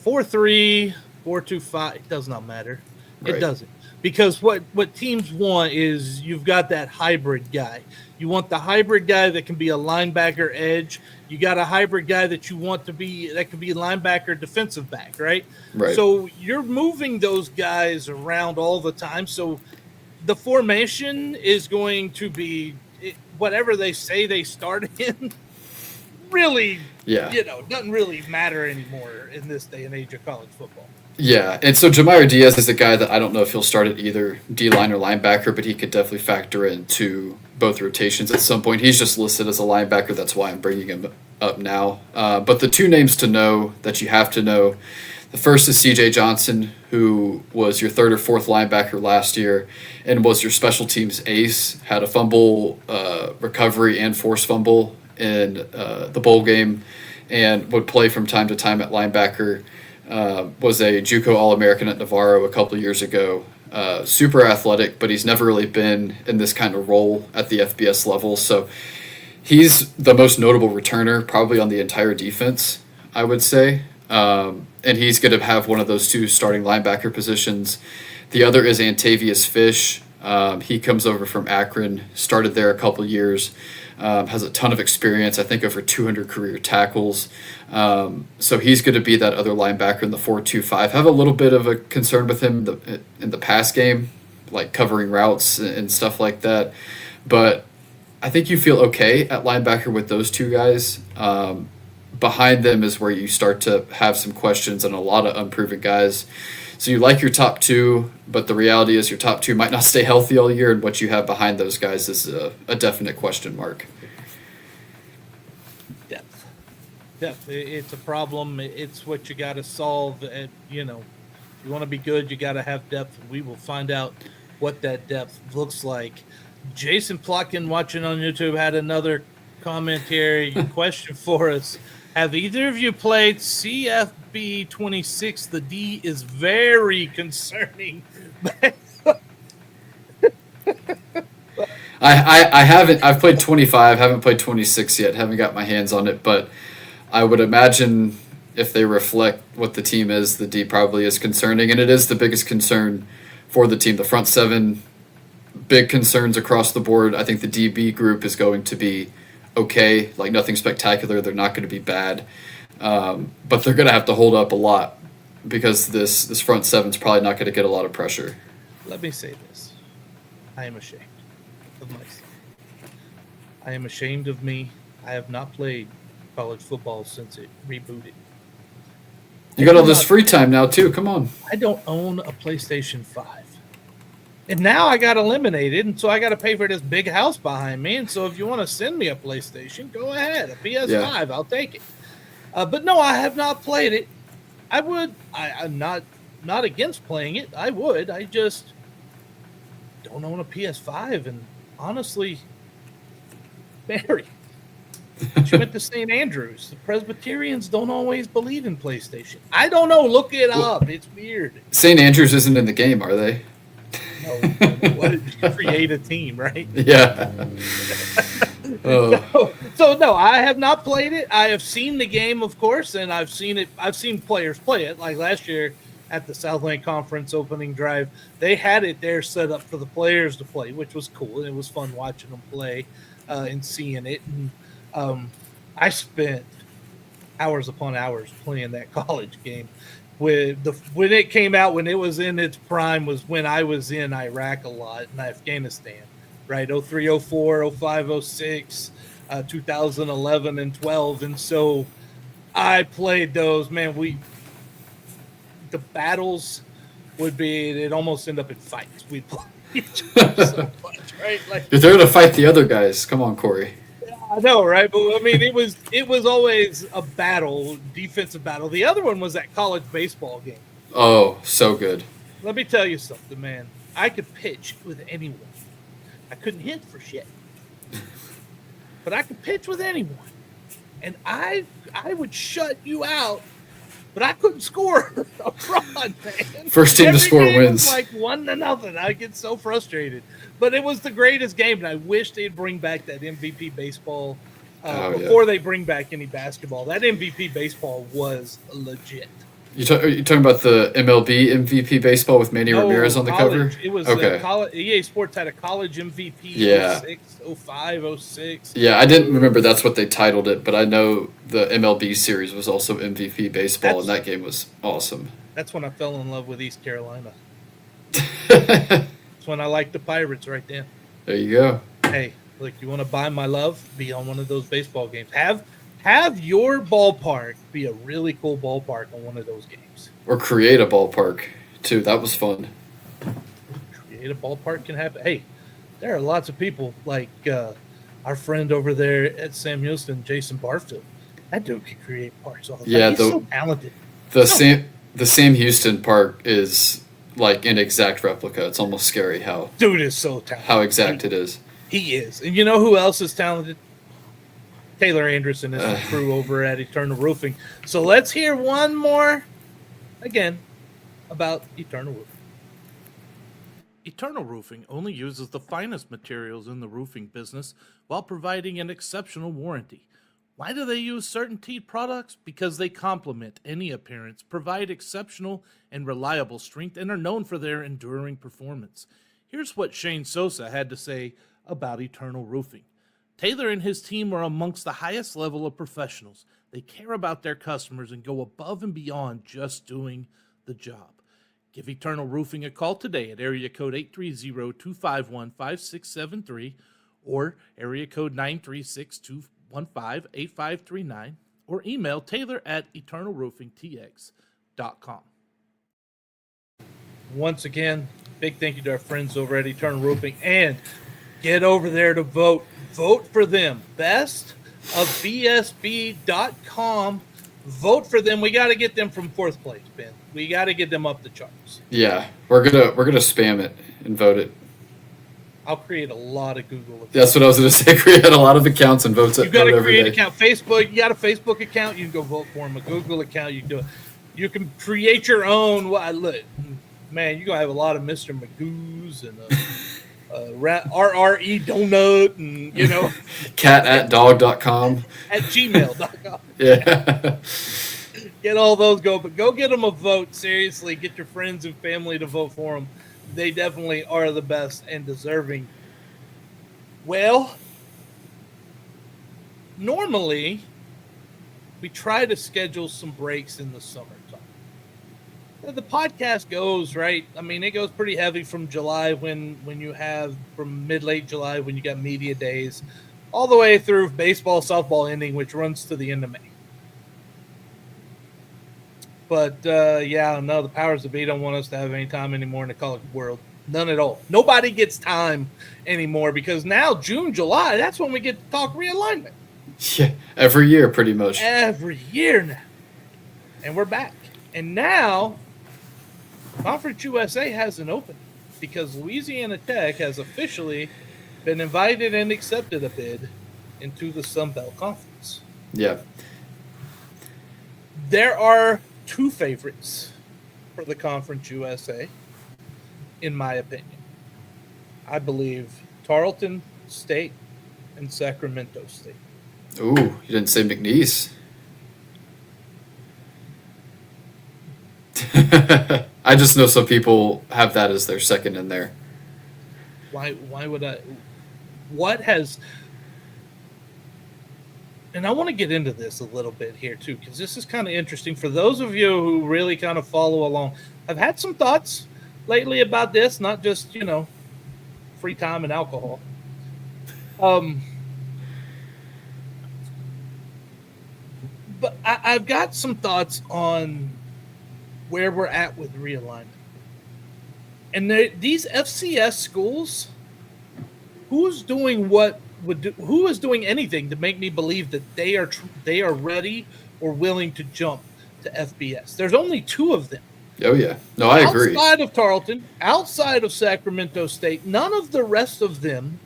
4-3, 4-2-5, it does not matter. Right. It doesn't, because what teams want is you've got that hybrid guy. You want the hybrid guy that can be a linebacker edge. You got a hybrid guy that you want to be that can be linebacker defensive back, right? Right. So you're moving those guys around all the time. So the formation is going to be whatever they say they start in. Really, doesn't really matter anymore in this day and age of college football. Yeah, and so Jameer Diaz is a guy that I don't know if he'll start at either D-line or linebacker, but he could definitely factor into both rotations at some point. He's just listed as a linebacker. That's why I'm bringing him up now. But the 2 names to know that you have to know The first is C.J. Johnson, who was your third or fourth linebacker last year and was your special teams ace, had a fumble recovery and forced fumble in the bowl game, and would play from time to time at linebacker. Was a JUCO All-American at Navarro a couple of years ago. Super athletic, but he's never really been in this kind of role at the FBS level. So he's the most notable returner probably on the entire defense, I would say. And he's going to have one of those two starting linebacker positions. The other is Antavius Fish. He comes over from Akron, started there a couple years, has a ton of experience, I think over 200 career tackles. So he's going to be that other linebacker in the 4-2-5. Have a little bit of a concern with him in the pass game, like covering routes and stuff like that. But I think you feel okay at linebacker with those two guys. Behind them is where you start to have some questions and a lot of unproven guys. So you like your top two, but the reality is your top two might not stay healthy all year, and what you have behind those guys is a definite question mark. Depth. It's a problem. It's what you got to solve. You want to be good, you got to have depth. We will find out what that depth looks like. Jason Plotkin, watching on YouTube, had another comment here. Question for us. Have either of you played CFB 26? The D is very concerning. I haven't. I've played 25. Haven't played 26 yet. Haven't got my hands on it, but I would imagine if they reflect what the team is, the D probably is concerning, and it is the biggest concern for the team. The front seven, big concerns across the board. I think the DB group is going to be okay, like nothing spectacular. They're not going to be bad, but they're going to have to hold up a lot because this front seven's probably not going to get a lot of pressure. Let me say this. I am ashamed of myself. I am ashamed of me. I have not played college football since it rebooted. You got all this free time now, too. Come on. I don't own a PlayStation 5. And now I got eliminated, and so I got to pay for this big house behind me. And so if you want to send me a PlayStation, go ahead. A PS5, yeah. I'll take it. But no, I have not played it. I would. I'm not against playing it. I would. I just don't own a PS5. And honestly, Mary, she went to St. Andrews. The Presbyterians don't always believe in PlayStation. I don't know. Look it up. It's weird. St. Andrews isn't in the game, are they? No, create a team, right? Yeah. So no, I have not played it. I have seen the game, of course, and I've seen players play it. Like last year at the Southland Conference opening drive, they had it there set up for the players to play, which was cool. And it was fun watching them play and seeing it. And I hours upon hours playing that college game. When it came out, when it was in its prime, was when I was in Iraq a lot and Afghanistan, right? 03, 04, 05, 06, 2011 and 12. And so I played those, man. The battles would be, it'd almost end up in fights. We'd play each other so much, right? Like, you're there to fight the other guys. Come on, Cory. I know, right? But I mean, it was always a battle, defensive battle. The other one was that college baseball game. Oh, so good. Let me tell you something, man. I could pitch with anyone. I couldn't hit for shit, but I could pitch with anyone, and I would shut you out. But I couldn't score a run, man. First team to score wins. Was like 1-0. I get so frustrated. But it was the greatest game, and I wish they'd bring back that MVP baseball before they bring back any basketball. That MVP baseball was legit. You're talking about the MLB MVP baseball with Manny Ramirez on the college. cover? It was okay. EA Sports had a college MVP, yeah. 06, 05, 06. Yeah, I didn't remember that's what they titled it, but I know the MLB series was also MVP baseball, and that game was awesome. That's when I fell in love with East Carolina. That's when I liked the Pirates right then. There you go. Hey, look, you want to buy my love? Be on one of those baseball games. Have your ballpark be a really cool ballpark on one of those games. Or create a ballpark, too. That was fun. Create a ballpark can happen. Hey, there are lots of people like our friend over there at Sam Houston, Jason Barfield. That dude can create parks all the time. He's so talented. The Sam Houston park is like an exact replica. It's almost scary Dude is so talented. how exact it is. He is. And you know who else is talented? Taylor Anderson and his crew over at Eternal Roofing. So let's hear one more, again, about Eternal Roofing. Eternal Roofing only uses the finest materials in the roofing business while providing an exceptional warranty. Why do they use CertainTeed products? Because they complement any appearance, provide exceptional and reliable strength, and are known for their enduring performance. Here's what Shane Sosa had to say about Eternal Roofing. Taylor and his team are amongst the highest level of professionals. They care about their customers and go above and beyond just doing the job. Give Eternal Roofing a call today at area code 830-251-5673 or area code 936-215-8539 or email Taylor at eternalroofingtx.com. Once again, big thank you to our friends over at Eternal Roofing. And get over there to vote. Vote for them. Best of BSB.com. Vote for them. We got to get them from fourth place, Ben. We got to get them up the charts. Yeah, we're gonna spam it and vote it. I'll create a lot of Google accounts. That's what I was gonna say. Create a lot of accounts and vote. You got to vote every create an day. account. Facebook. You got a Facebook account. You can go vote for them. A Google account. You can do it. You can create your own. Look, man, you're gonna have a lot of Mr. Magoo's and RRE donut and cat@dog.com at gmail.com. Yeah. Get all those go, but go get them a vote. Seriously, get your friends and family to vote for them. They definitely are the best and deserving. Well, normally we try to schedule some breaks in the summertime. The podcast goes, right? I mean, it goes pretty heavy from July when you have from mid-late July when you got media days, all the way through baseball, softball ending, which runs to the end of May. But, the powers that be don't want us to have any time anymore in the college world. None at all. Nobody gets time anymore because now, June, July, that's when we get to talk realignment. Yeah, every year pretty much. Every year now. And we're back. And now, Conference USA has an opening because Louisiana Tech has officially been invited and accepted a bid into the Sun Belt Conference. Yeah. There are two favorites for the Conference USA, in my opinion. I believe Tarleton State and Sacramento State. Ooh, you didn't say McNeese. I just know some people have that as their second in there. Why would I? What has... And I want to get into this a little bit here, too, because this is kind of interesting. For those of you who really kind of follow along, I've had some thoughts lately about this, not just, free time and alcohol. But I've got some thoughts on where we're at with realignment. And these FCS schools, who is doing anything to make me believe that they are ready or willing to jump to FBS? There's only two of them. Oh, yeah. No, I agree. Outside of Tarleton, outside of Sacramento State, none of the rest of them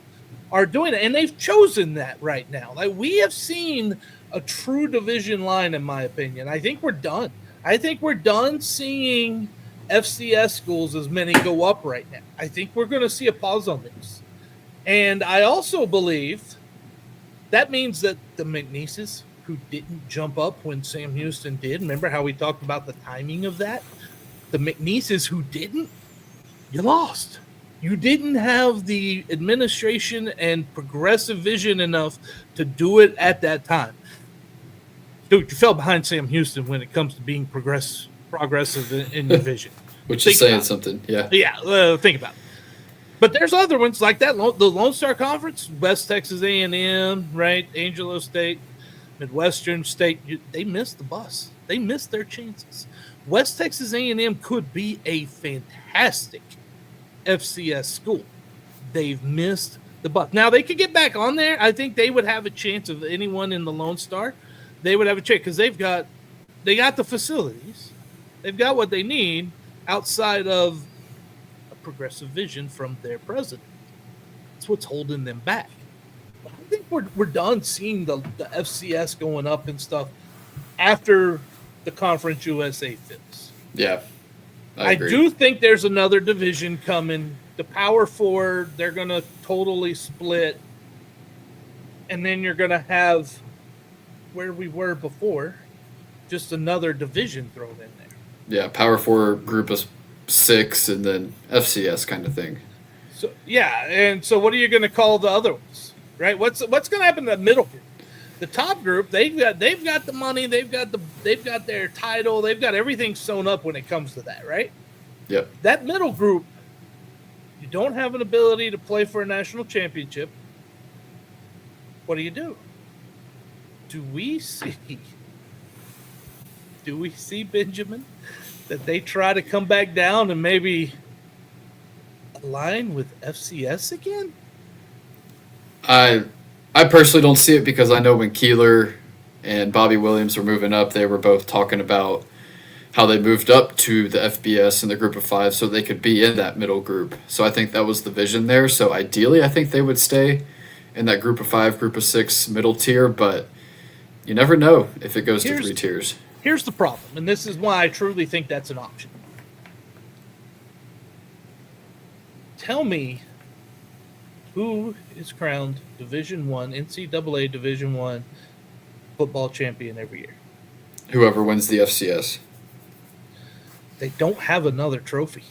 are doing it. And they've chosen that right now. Like, we have seen a true division line, in my opinion. I think we're done. I think we're done seeing FCS schools as many go up right now. I think we're going to see a pause on this. And I also believe that means that the McNeeses, who didn't jump up when Sam Houston did, remember how we talked about the timing of that? The McNeeses who didn't, you lost. You didn't have the administration and progressive vision enough to do it at that time. Dude, you fell behind Sam Houston when it comes to being progressive in your vision. Which is saying something, yeah. Yeah, think about it. But there's other ones like that. The Lone Star Conference, West Texas A&M, right? Angelo State, Midwestern State. They missed the bus. They missed their chances. West Texas A&M could be a fantastic FCS school. They've missed the bus. Now, they could get back on there. I think they would have a chance of anyone in the Lone Star. They would have a chance because they got the facilities. They've got what they need outside of a progressive vision from their president. That's what's holding them back. But I think we're done seeing the FCS going up and stuff after the Conference USA fits. Yeah, I agree. do think there's another division coming. The Power Four, they're going to totally split. And then you're going to have where we were before, just another division thrown in there. Yeah, Power 4 group of 6 and then FCS kind of thing. So yeah, and so what are you going to call the other ones, right? What's going to happen to the middle group? The top group, they've got the money, they've got their title, they've got everything sewn up when it comes to that, right? Yep. That middle group, you don't have an ability to play for a national championship. What do you do? Do we see Benjamin that they try to come back down and maybe align with FCS again? I personally don't see it because I know when Keeler and Bobby Williams were moving up, they were both talking about how they moved up to the FBS in the group of 5 so they could be in that middle group. So I think that was the vision there. So ideally, I think they would stay in that group of 5, group of 6 middle tier, but you never know if it goes to 3 tiers. Here's the problem, and this is why I truly think that's an option. Tell me who is crowned Division I, NCAA Division I football champion every year. Whoever wins the FCS. They don't have another trophy.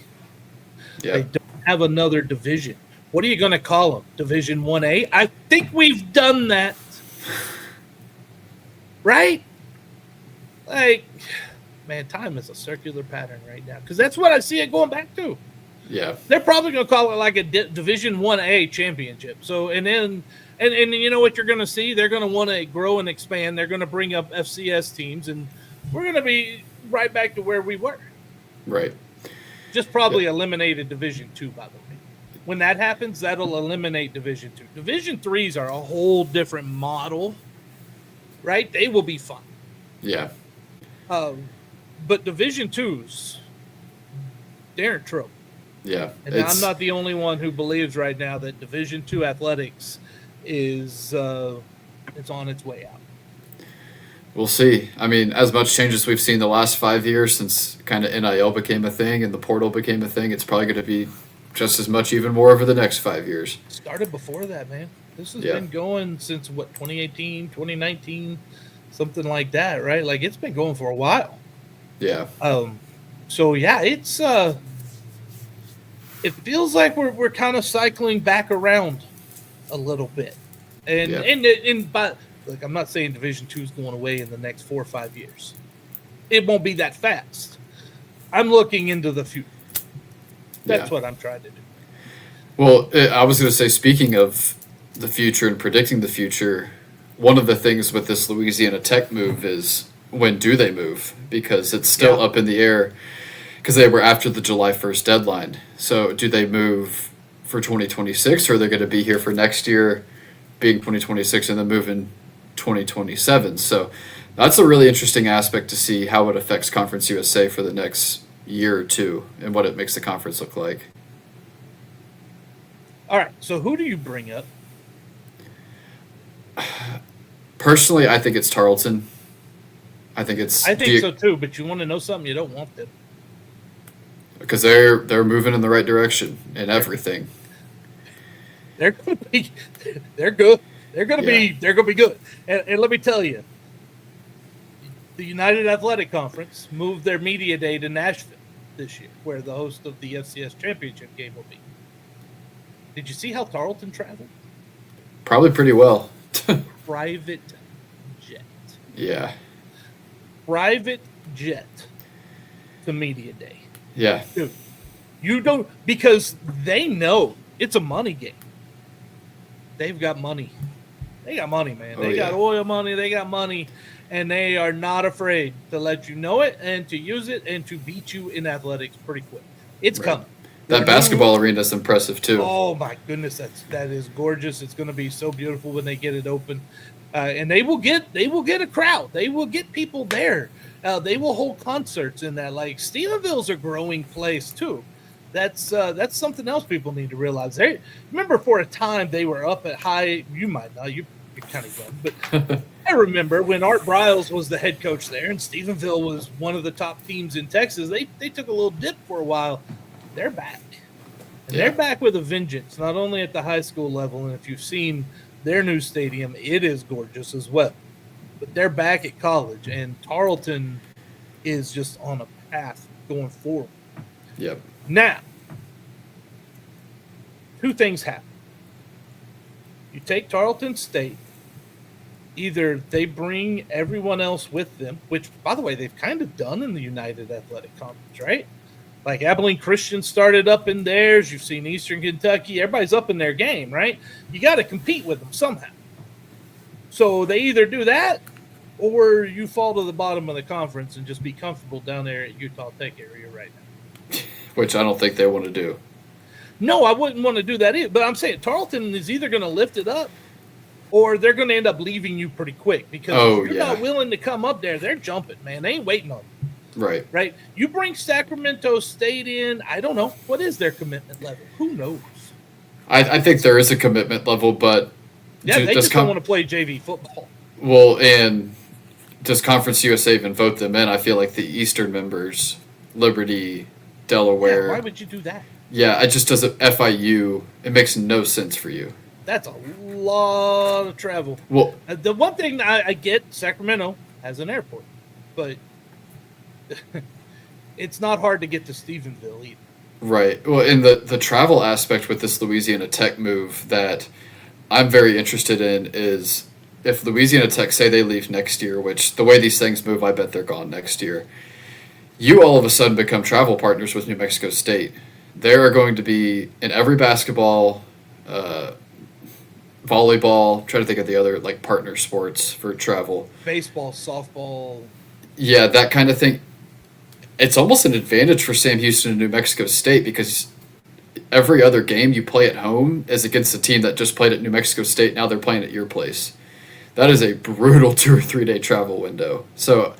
Yeah. They don't have another division. What are you going to call them? Division 1A? I think we've done that. Right? Like, man, time is a circular pattern right now because that's what I see it going back to. Yeah. They're probably going to call it like a Division 1A championship. So, and then, and you know what you're going to see? They're going to want to grow and expand. They're going to bring up FCS teams, and we're going to be right back to where we were. Right. Just probably eliminated Division 2, by the way. When that happens, that'll eliminate Division 2. Division 3s are a whole different model, right? They will be fun. Yeah. But Division 2s, they're in trouble. Yeah. And I'm not the only one who believes right now that Division 2 athletics is it's on its way out. We'll see. I mean, as much change as we've seen the last 5 years since kind of NIL became a thing and the portal became a thing, it's probably going to be just as much, even more over the next 5 years. Started before that, man. This has been going since, 2018, 2019, something like that, right? Like, it's been going for a while. Yeah. So, yeah, it's it feels like we're kind of cycling back around a little bit. But look, I'm not saying Division 2 is going away in the next 4 or 5 years. It won't be that fast. I'm looking into the future. That's what I'm trying to do. Well, I was going to say, speaking of the future and predicting the future, one of the things with this Louisiana Tech move is when do they move? Because it's still up in the air because they were after the July 1st deadline. So do they move for 2026 or are they going to be here for next year being 2026 and then move in 2027? So that's a really interesting aspect to see how it affects Conference USA for the next year or two and what it makes the conference look like. All right, so who do you bring up? Personally, I think it's Tarleton. I think so too, but you want to know something? You don't want them. Because they're moving in the right direction and everything. They're good. They're going to be good. And let me tell you, the United Athletic Conference moved their media day to Nashville this year, where the host of the FCS championship game will be. Did you see how Tarleton traveled? Probably pretty well. Private jet. Yeah. Private jet to media day. Yeah. Dude, you don't, because they know it's a money game. They've got money. They got money, man. They got oil money. They got money. And they are not afraid to let you know it and to use it and to beat you in athletics pretty quick. It's coming. That basketball arena is impressive too. Oh my goodness, that is gorgeous. It's going to be so beautiful when they get it open. and they will get a crowd. They will get people there. They will hold concerts in that. Like Stephenville's a growing place too. That's something else people need to realize. They remember for a time they were up at high. You might not. You're kind of young, but I remember when Art Briles was the head coach there, and Stephenville was one of the top teams in Texas. They took a little dip for a while. They're back, and they're back with a vengeance. Not only at the high school level, and if you've seen their new stadium, it is gorgeous as well. But they're back at college, and Tarleton is just on a path going forward. Yep. Now, two things happen. You take Tarleton State. Either they bring everyone else with them, which, by the way, they've kind of done in the United Athletic Conference, right? Like Abilene Christian started up in theirs. You've seen Eastern Kentucky. Everybody's up in their game, right? You got to compete with them somehow. So they either do that or you fall to the bottom of the conference and just be comfortable down there at Utah Tech area right now. Which I don't think they want to do. No, I wouldn't want to do that either. But I'm saying Tarleton is either going to lift it up or they're going to end up leaving you pretty quick because if you're not willing to come up there, they're jumping, man. They ain't waiting on you. Right. Right. You bring Sacramento State in. I don't know. What is their commitment level? Who knows? I think there is a commitment level, but they just don't want to play JV football. Well, and does Conference USA even vote them in? I feel like the Eastern members, Liberty, Delaware. Yeah, why would you do that? Yeah, it just doesn't. FIU, it makes no sense for you. That's a lot of travel. Well, the one thing I get, Sacramento has an airport, but it's not hard to get to Stephenville either. Right. Well, in the travel aspect with this Louisiana Tech move that I'm very interested in is if Louisiana Tech say they leave next year, which the way these things move, I bet they're gone next year. You all of a sudden become travel partners with New Mexico State. There are going to be in every basketball, volleyball, try to think of the other like partner sports for travel. Baseball, softball. Yeah, that kind of thing. It's almost an advantage for Sam Houston and New Mexico State because every other game you play at home is against the team that just played at New Mexico State. Now they're playing at your place. That is a brutal 2 or 3 day travel window. So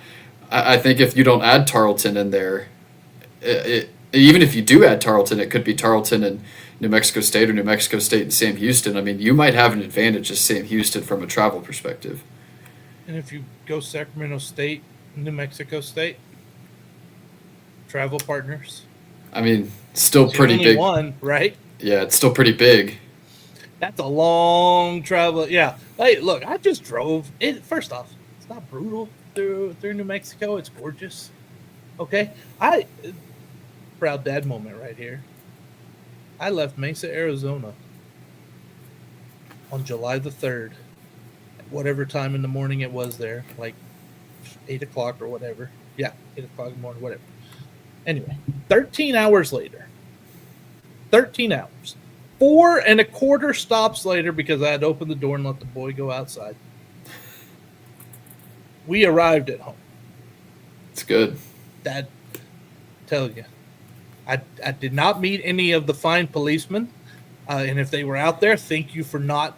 I think if you don't add Tarleton in there, even if you do add Tarleton, it could be Tarleton and New Mexico State or New Mexico State and Sam Houston. I mean, you might have an advantage as Sam Houston from a travel perspective. And if you go Sacramento State, New Mexico State, travel partners. I mean, still it's pretty only big. One, right? Yeah, it's still pretty big. That's a long travel. Yeah. Hey, look, I just drove. First off, it's not brutal through New Mexico. It's gorgeous. Okay. Proud dad moment right here. I left Mesa, Arizona on July the 3rd, at whatever time in the morning it was there, like 8 o'clock or whatever. Yeah, 8 o'clock in the morning, whatever. Anyway, 13 hours later, 13 hours, 4 1/4 stops later because I had opened the door and let the boy go outside. We arrived at home. It's good. Dad, tell you, I did not meet any of the fine policemen, and if they were out there, thank you for not,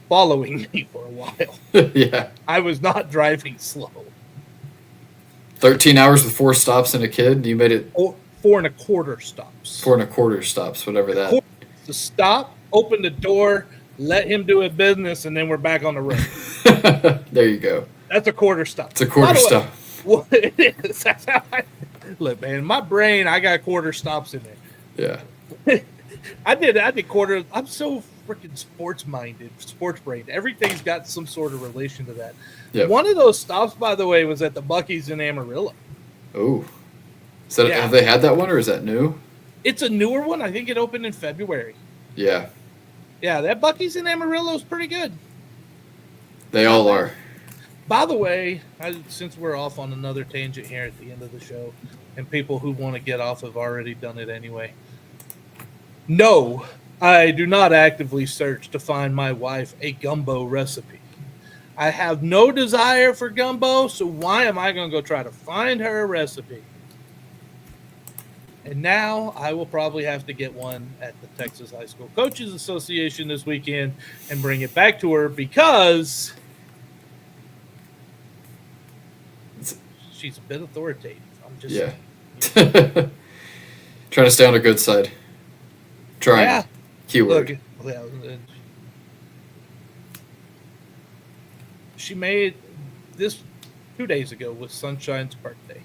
following me for a while. Yeah. I was not driving slow. 13 hours with 4 stops and a kid. You made it 4 1/4 stops. 4 1/4 stops, whatever that. To stop, open the door, let him do his business, and then we're back on the road. There you go. That's a quarter stop. It's a quarter stop. Well, it is. That's how look, man. In my brain, I got quarter stops in there. Yeah. I did quarter. I'm so freaking sports minded, sports brain. Everything's got some sort of relation to that. Yep. One of those stops, by the way, was at the Buc-ee's in Amarillo. Oh. So have they had that one or is that new? It's a newer one. I think it opened in February. Yeah. Yeah, that Buc-ee's in Amarillo is pretty good. They all are. By the way, since we're off on another tangent here at the end of the show, and people who want to get off have already done it anyway. No, I do not actively search to find my wife a gumbo recipe. I have no desire for gumbo, so why am I going to go try to find her a recipe? And now I will probably have to get one at the Texas High School Coaches Association this weekend and bring it back to her because she's a bit authoritative. I'm just Yeah. saying. Trying to stay on the good side. Trying. Yeah. Keyword. Look, she made this 2 days ago was Sunshine's birthday.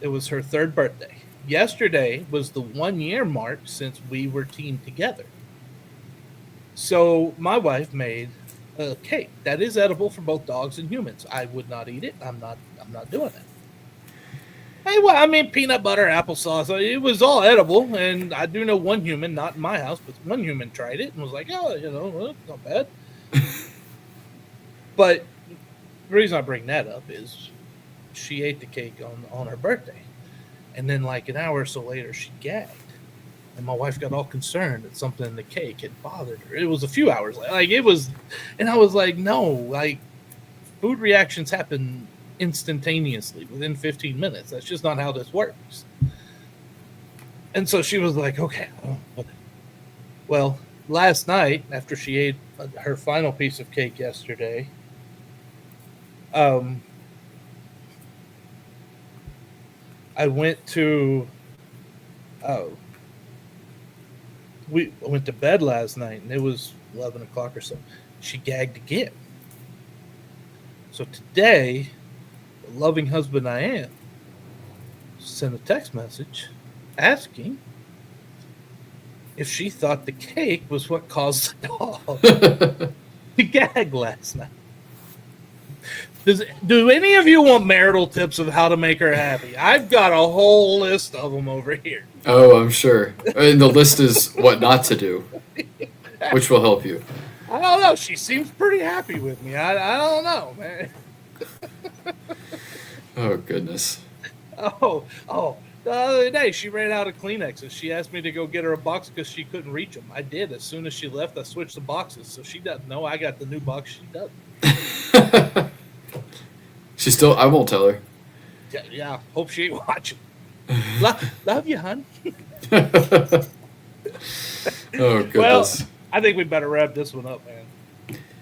It was her third birthday. Yesterday was the 1 year mark since we were teamed together. So my wife made a cake that is edible for both dogs and humans. I would not eat it. I'm not doing it. Hey, well, I mean, peanut butter, applesauce. It was all edible, and I do know one human, not in my house, but one human tried it and was like, "Oh, well, it's not bad." But the reason I bring that up is she ate the cake on her birthday, and then like an hour or so later, she gagged, and my wife got all concerned that something in the cake had bothered her. It was a few hours later, like it was, and I was like, "No, like food reactions happen instantaneously within 15 minutes. That's just not how this works." And so she was like, "Okay." Well, last night after she ate her final piece of cake yesterday, I went to I went to bed last night and it was 11 o'clock or so. She gagged again. So today, the loving husband I am, sent a text message asking if she thought the cake was what caused the dog to gag last night. Do any of you want marital tips of how to make her happy? I've got a whole list of them over here. Oh, I'm sure. And the list is what not to do, which will help you. I don't know. She seems pretty happy with me. I don't know, man. Oh, goodness. Oh. The other day, she ran out of Kleenexes. She asked me to go get her a box because she couldn't reach them. I did. As soon as she left, I switched the boxes. So she doesn't know I got the new box. She doesn't. She still, I won't tell her. Yeah. Hope she ain't watching. Love you, hon. Oh, goodness. Well, I think we better wrap this one up, man.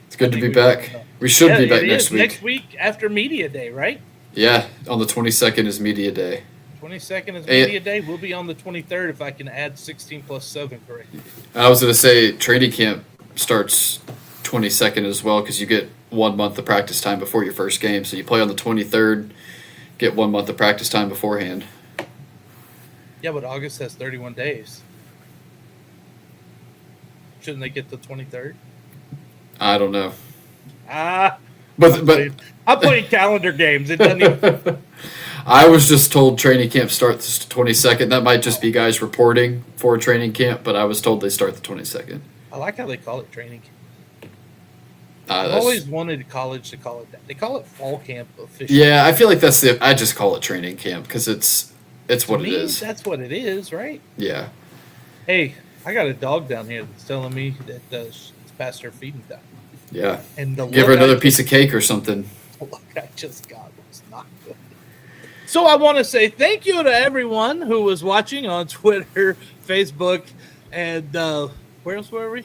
It's good to be back. We should be back next week. Next week after Media Day, right? Yeah, on the 22nd is Media Day. 22nd is Media Day. We'll be on the 23rd if I can add 16 plus 7 correctly. I was going to say training camp starts 22nd as well because you get 1 month of practice time before your first game. So you play on the 23rd, get 1 month of practice time beforehand. Yeah, but August has 31 days. Shouldn't they get the 23rd? I don't know. But I'm playing calendar games. It doesn't even. I was just told training camp starts the 22nd. That might just be guys reporting for training camp, but I was told they start the 22nd. I like how they call it training camp. I've always wanted college to call it that. They call it fall camp officially. Yeah, I feel like I just call it training camp because it's what it is. That's what it is, right? Yeah. Hey, I got a dog down here that's telling me that it's past her feeding time. Yeah. And give her another piece of cake or something. The look I just got was not good. So I want to say thank you to everyone who was watching on Twitter, Facebook, and where else were we?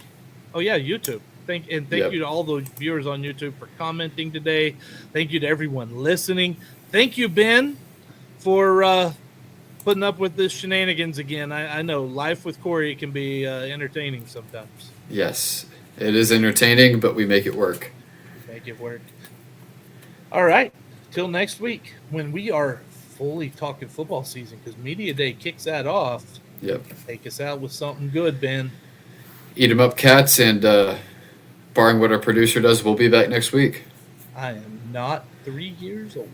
Oh yeah, YouTube. Thank you to all the viewers on YouTube for commenting today. Thank you to everyone listening. Thank you, Ben, for putting up with this shenanigans again. I know life with Cory can be entertaining sometimes. Yes, it is entertaining, but we make it work. Make it work. All right. Till next week when we are fully talking football season because Media Day kicks that off. Yep. Take us out with something good, Ben. Eat 'em up, cats, and barring what our producer does, we'll be back next week. I am not 3 years old.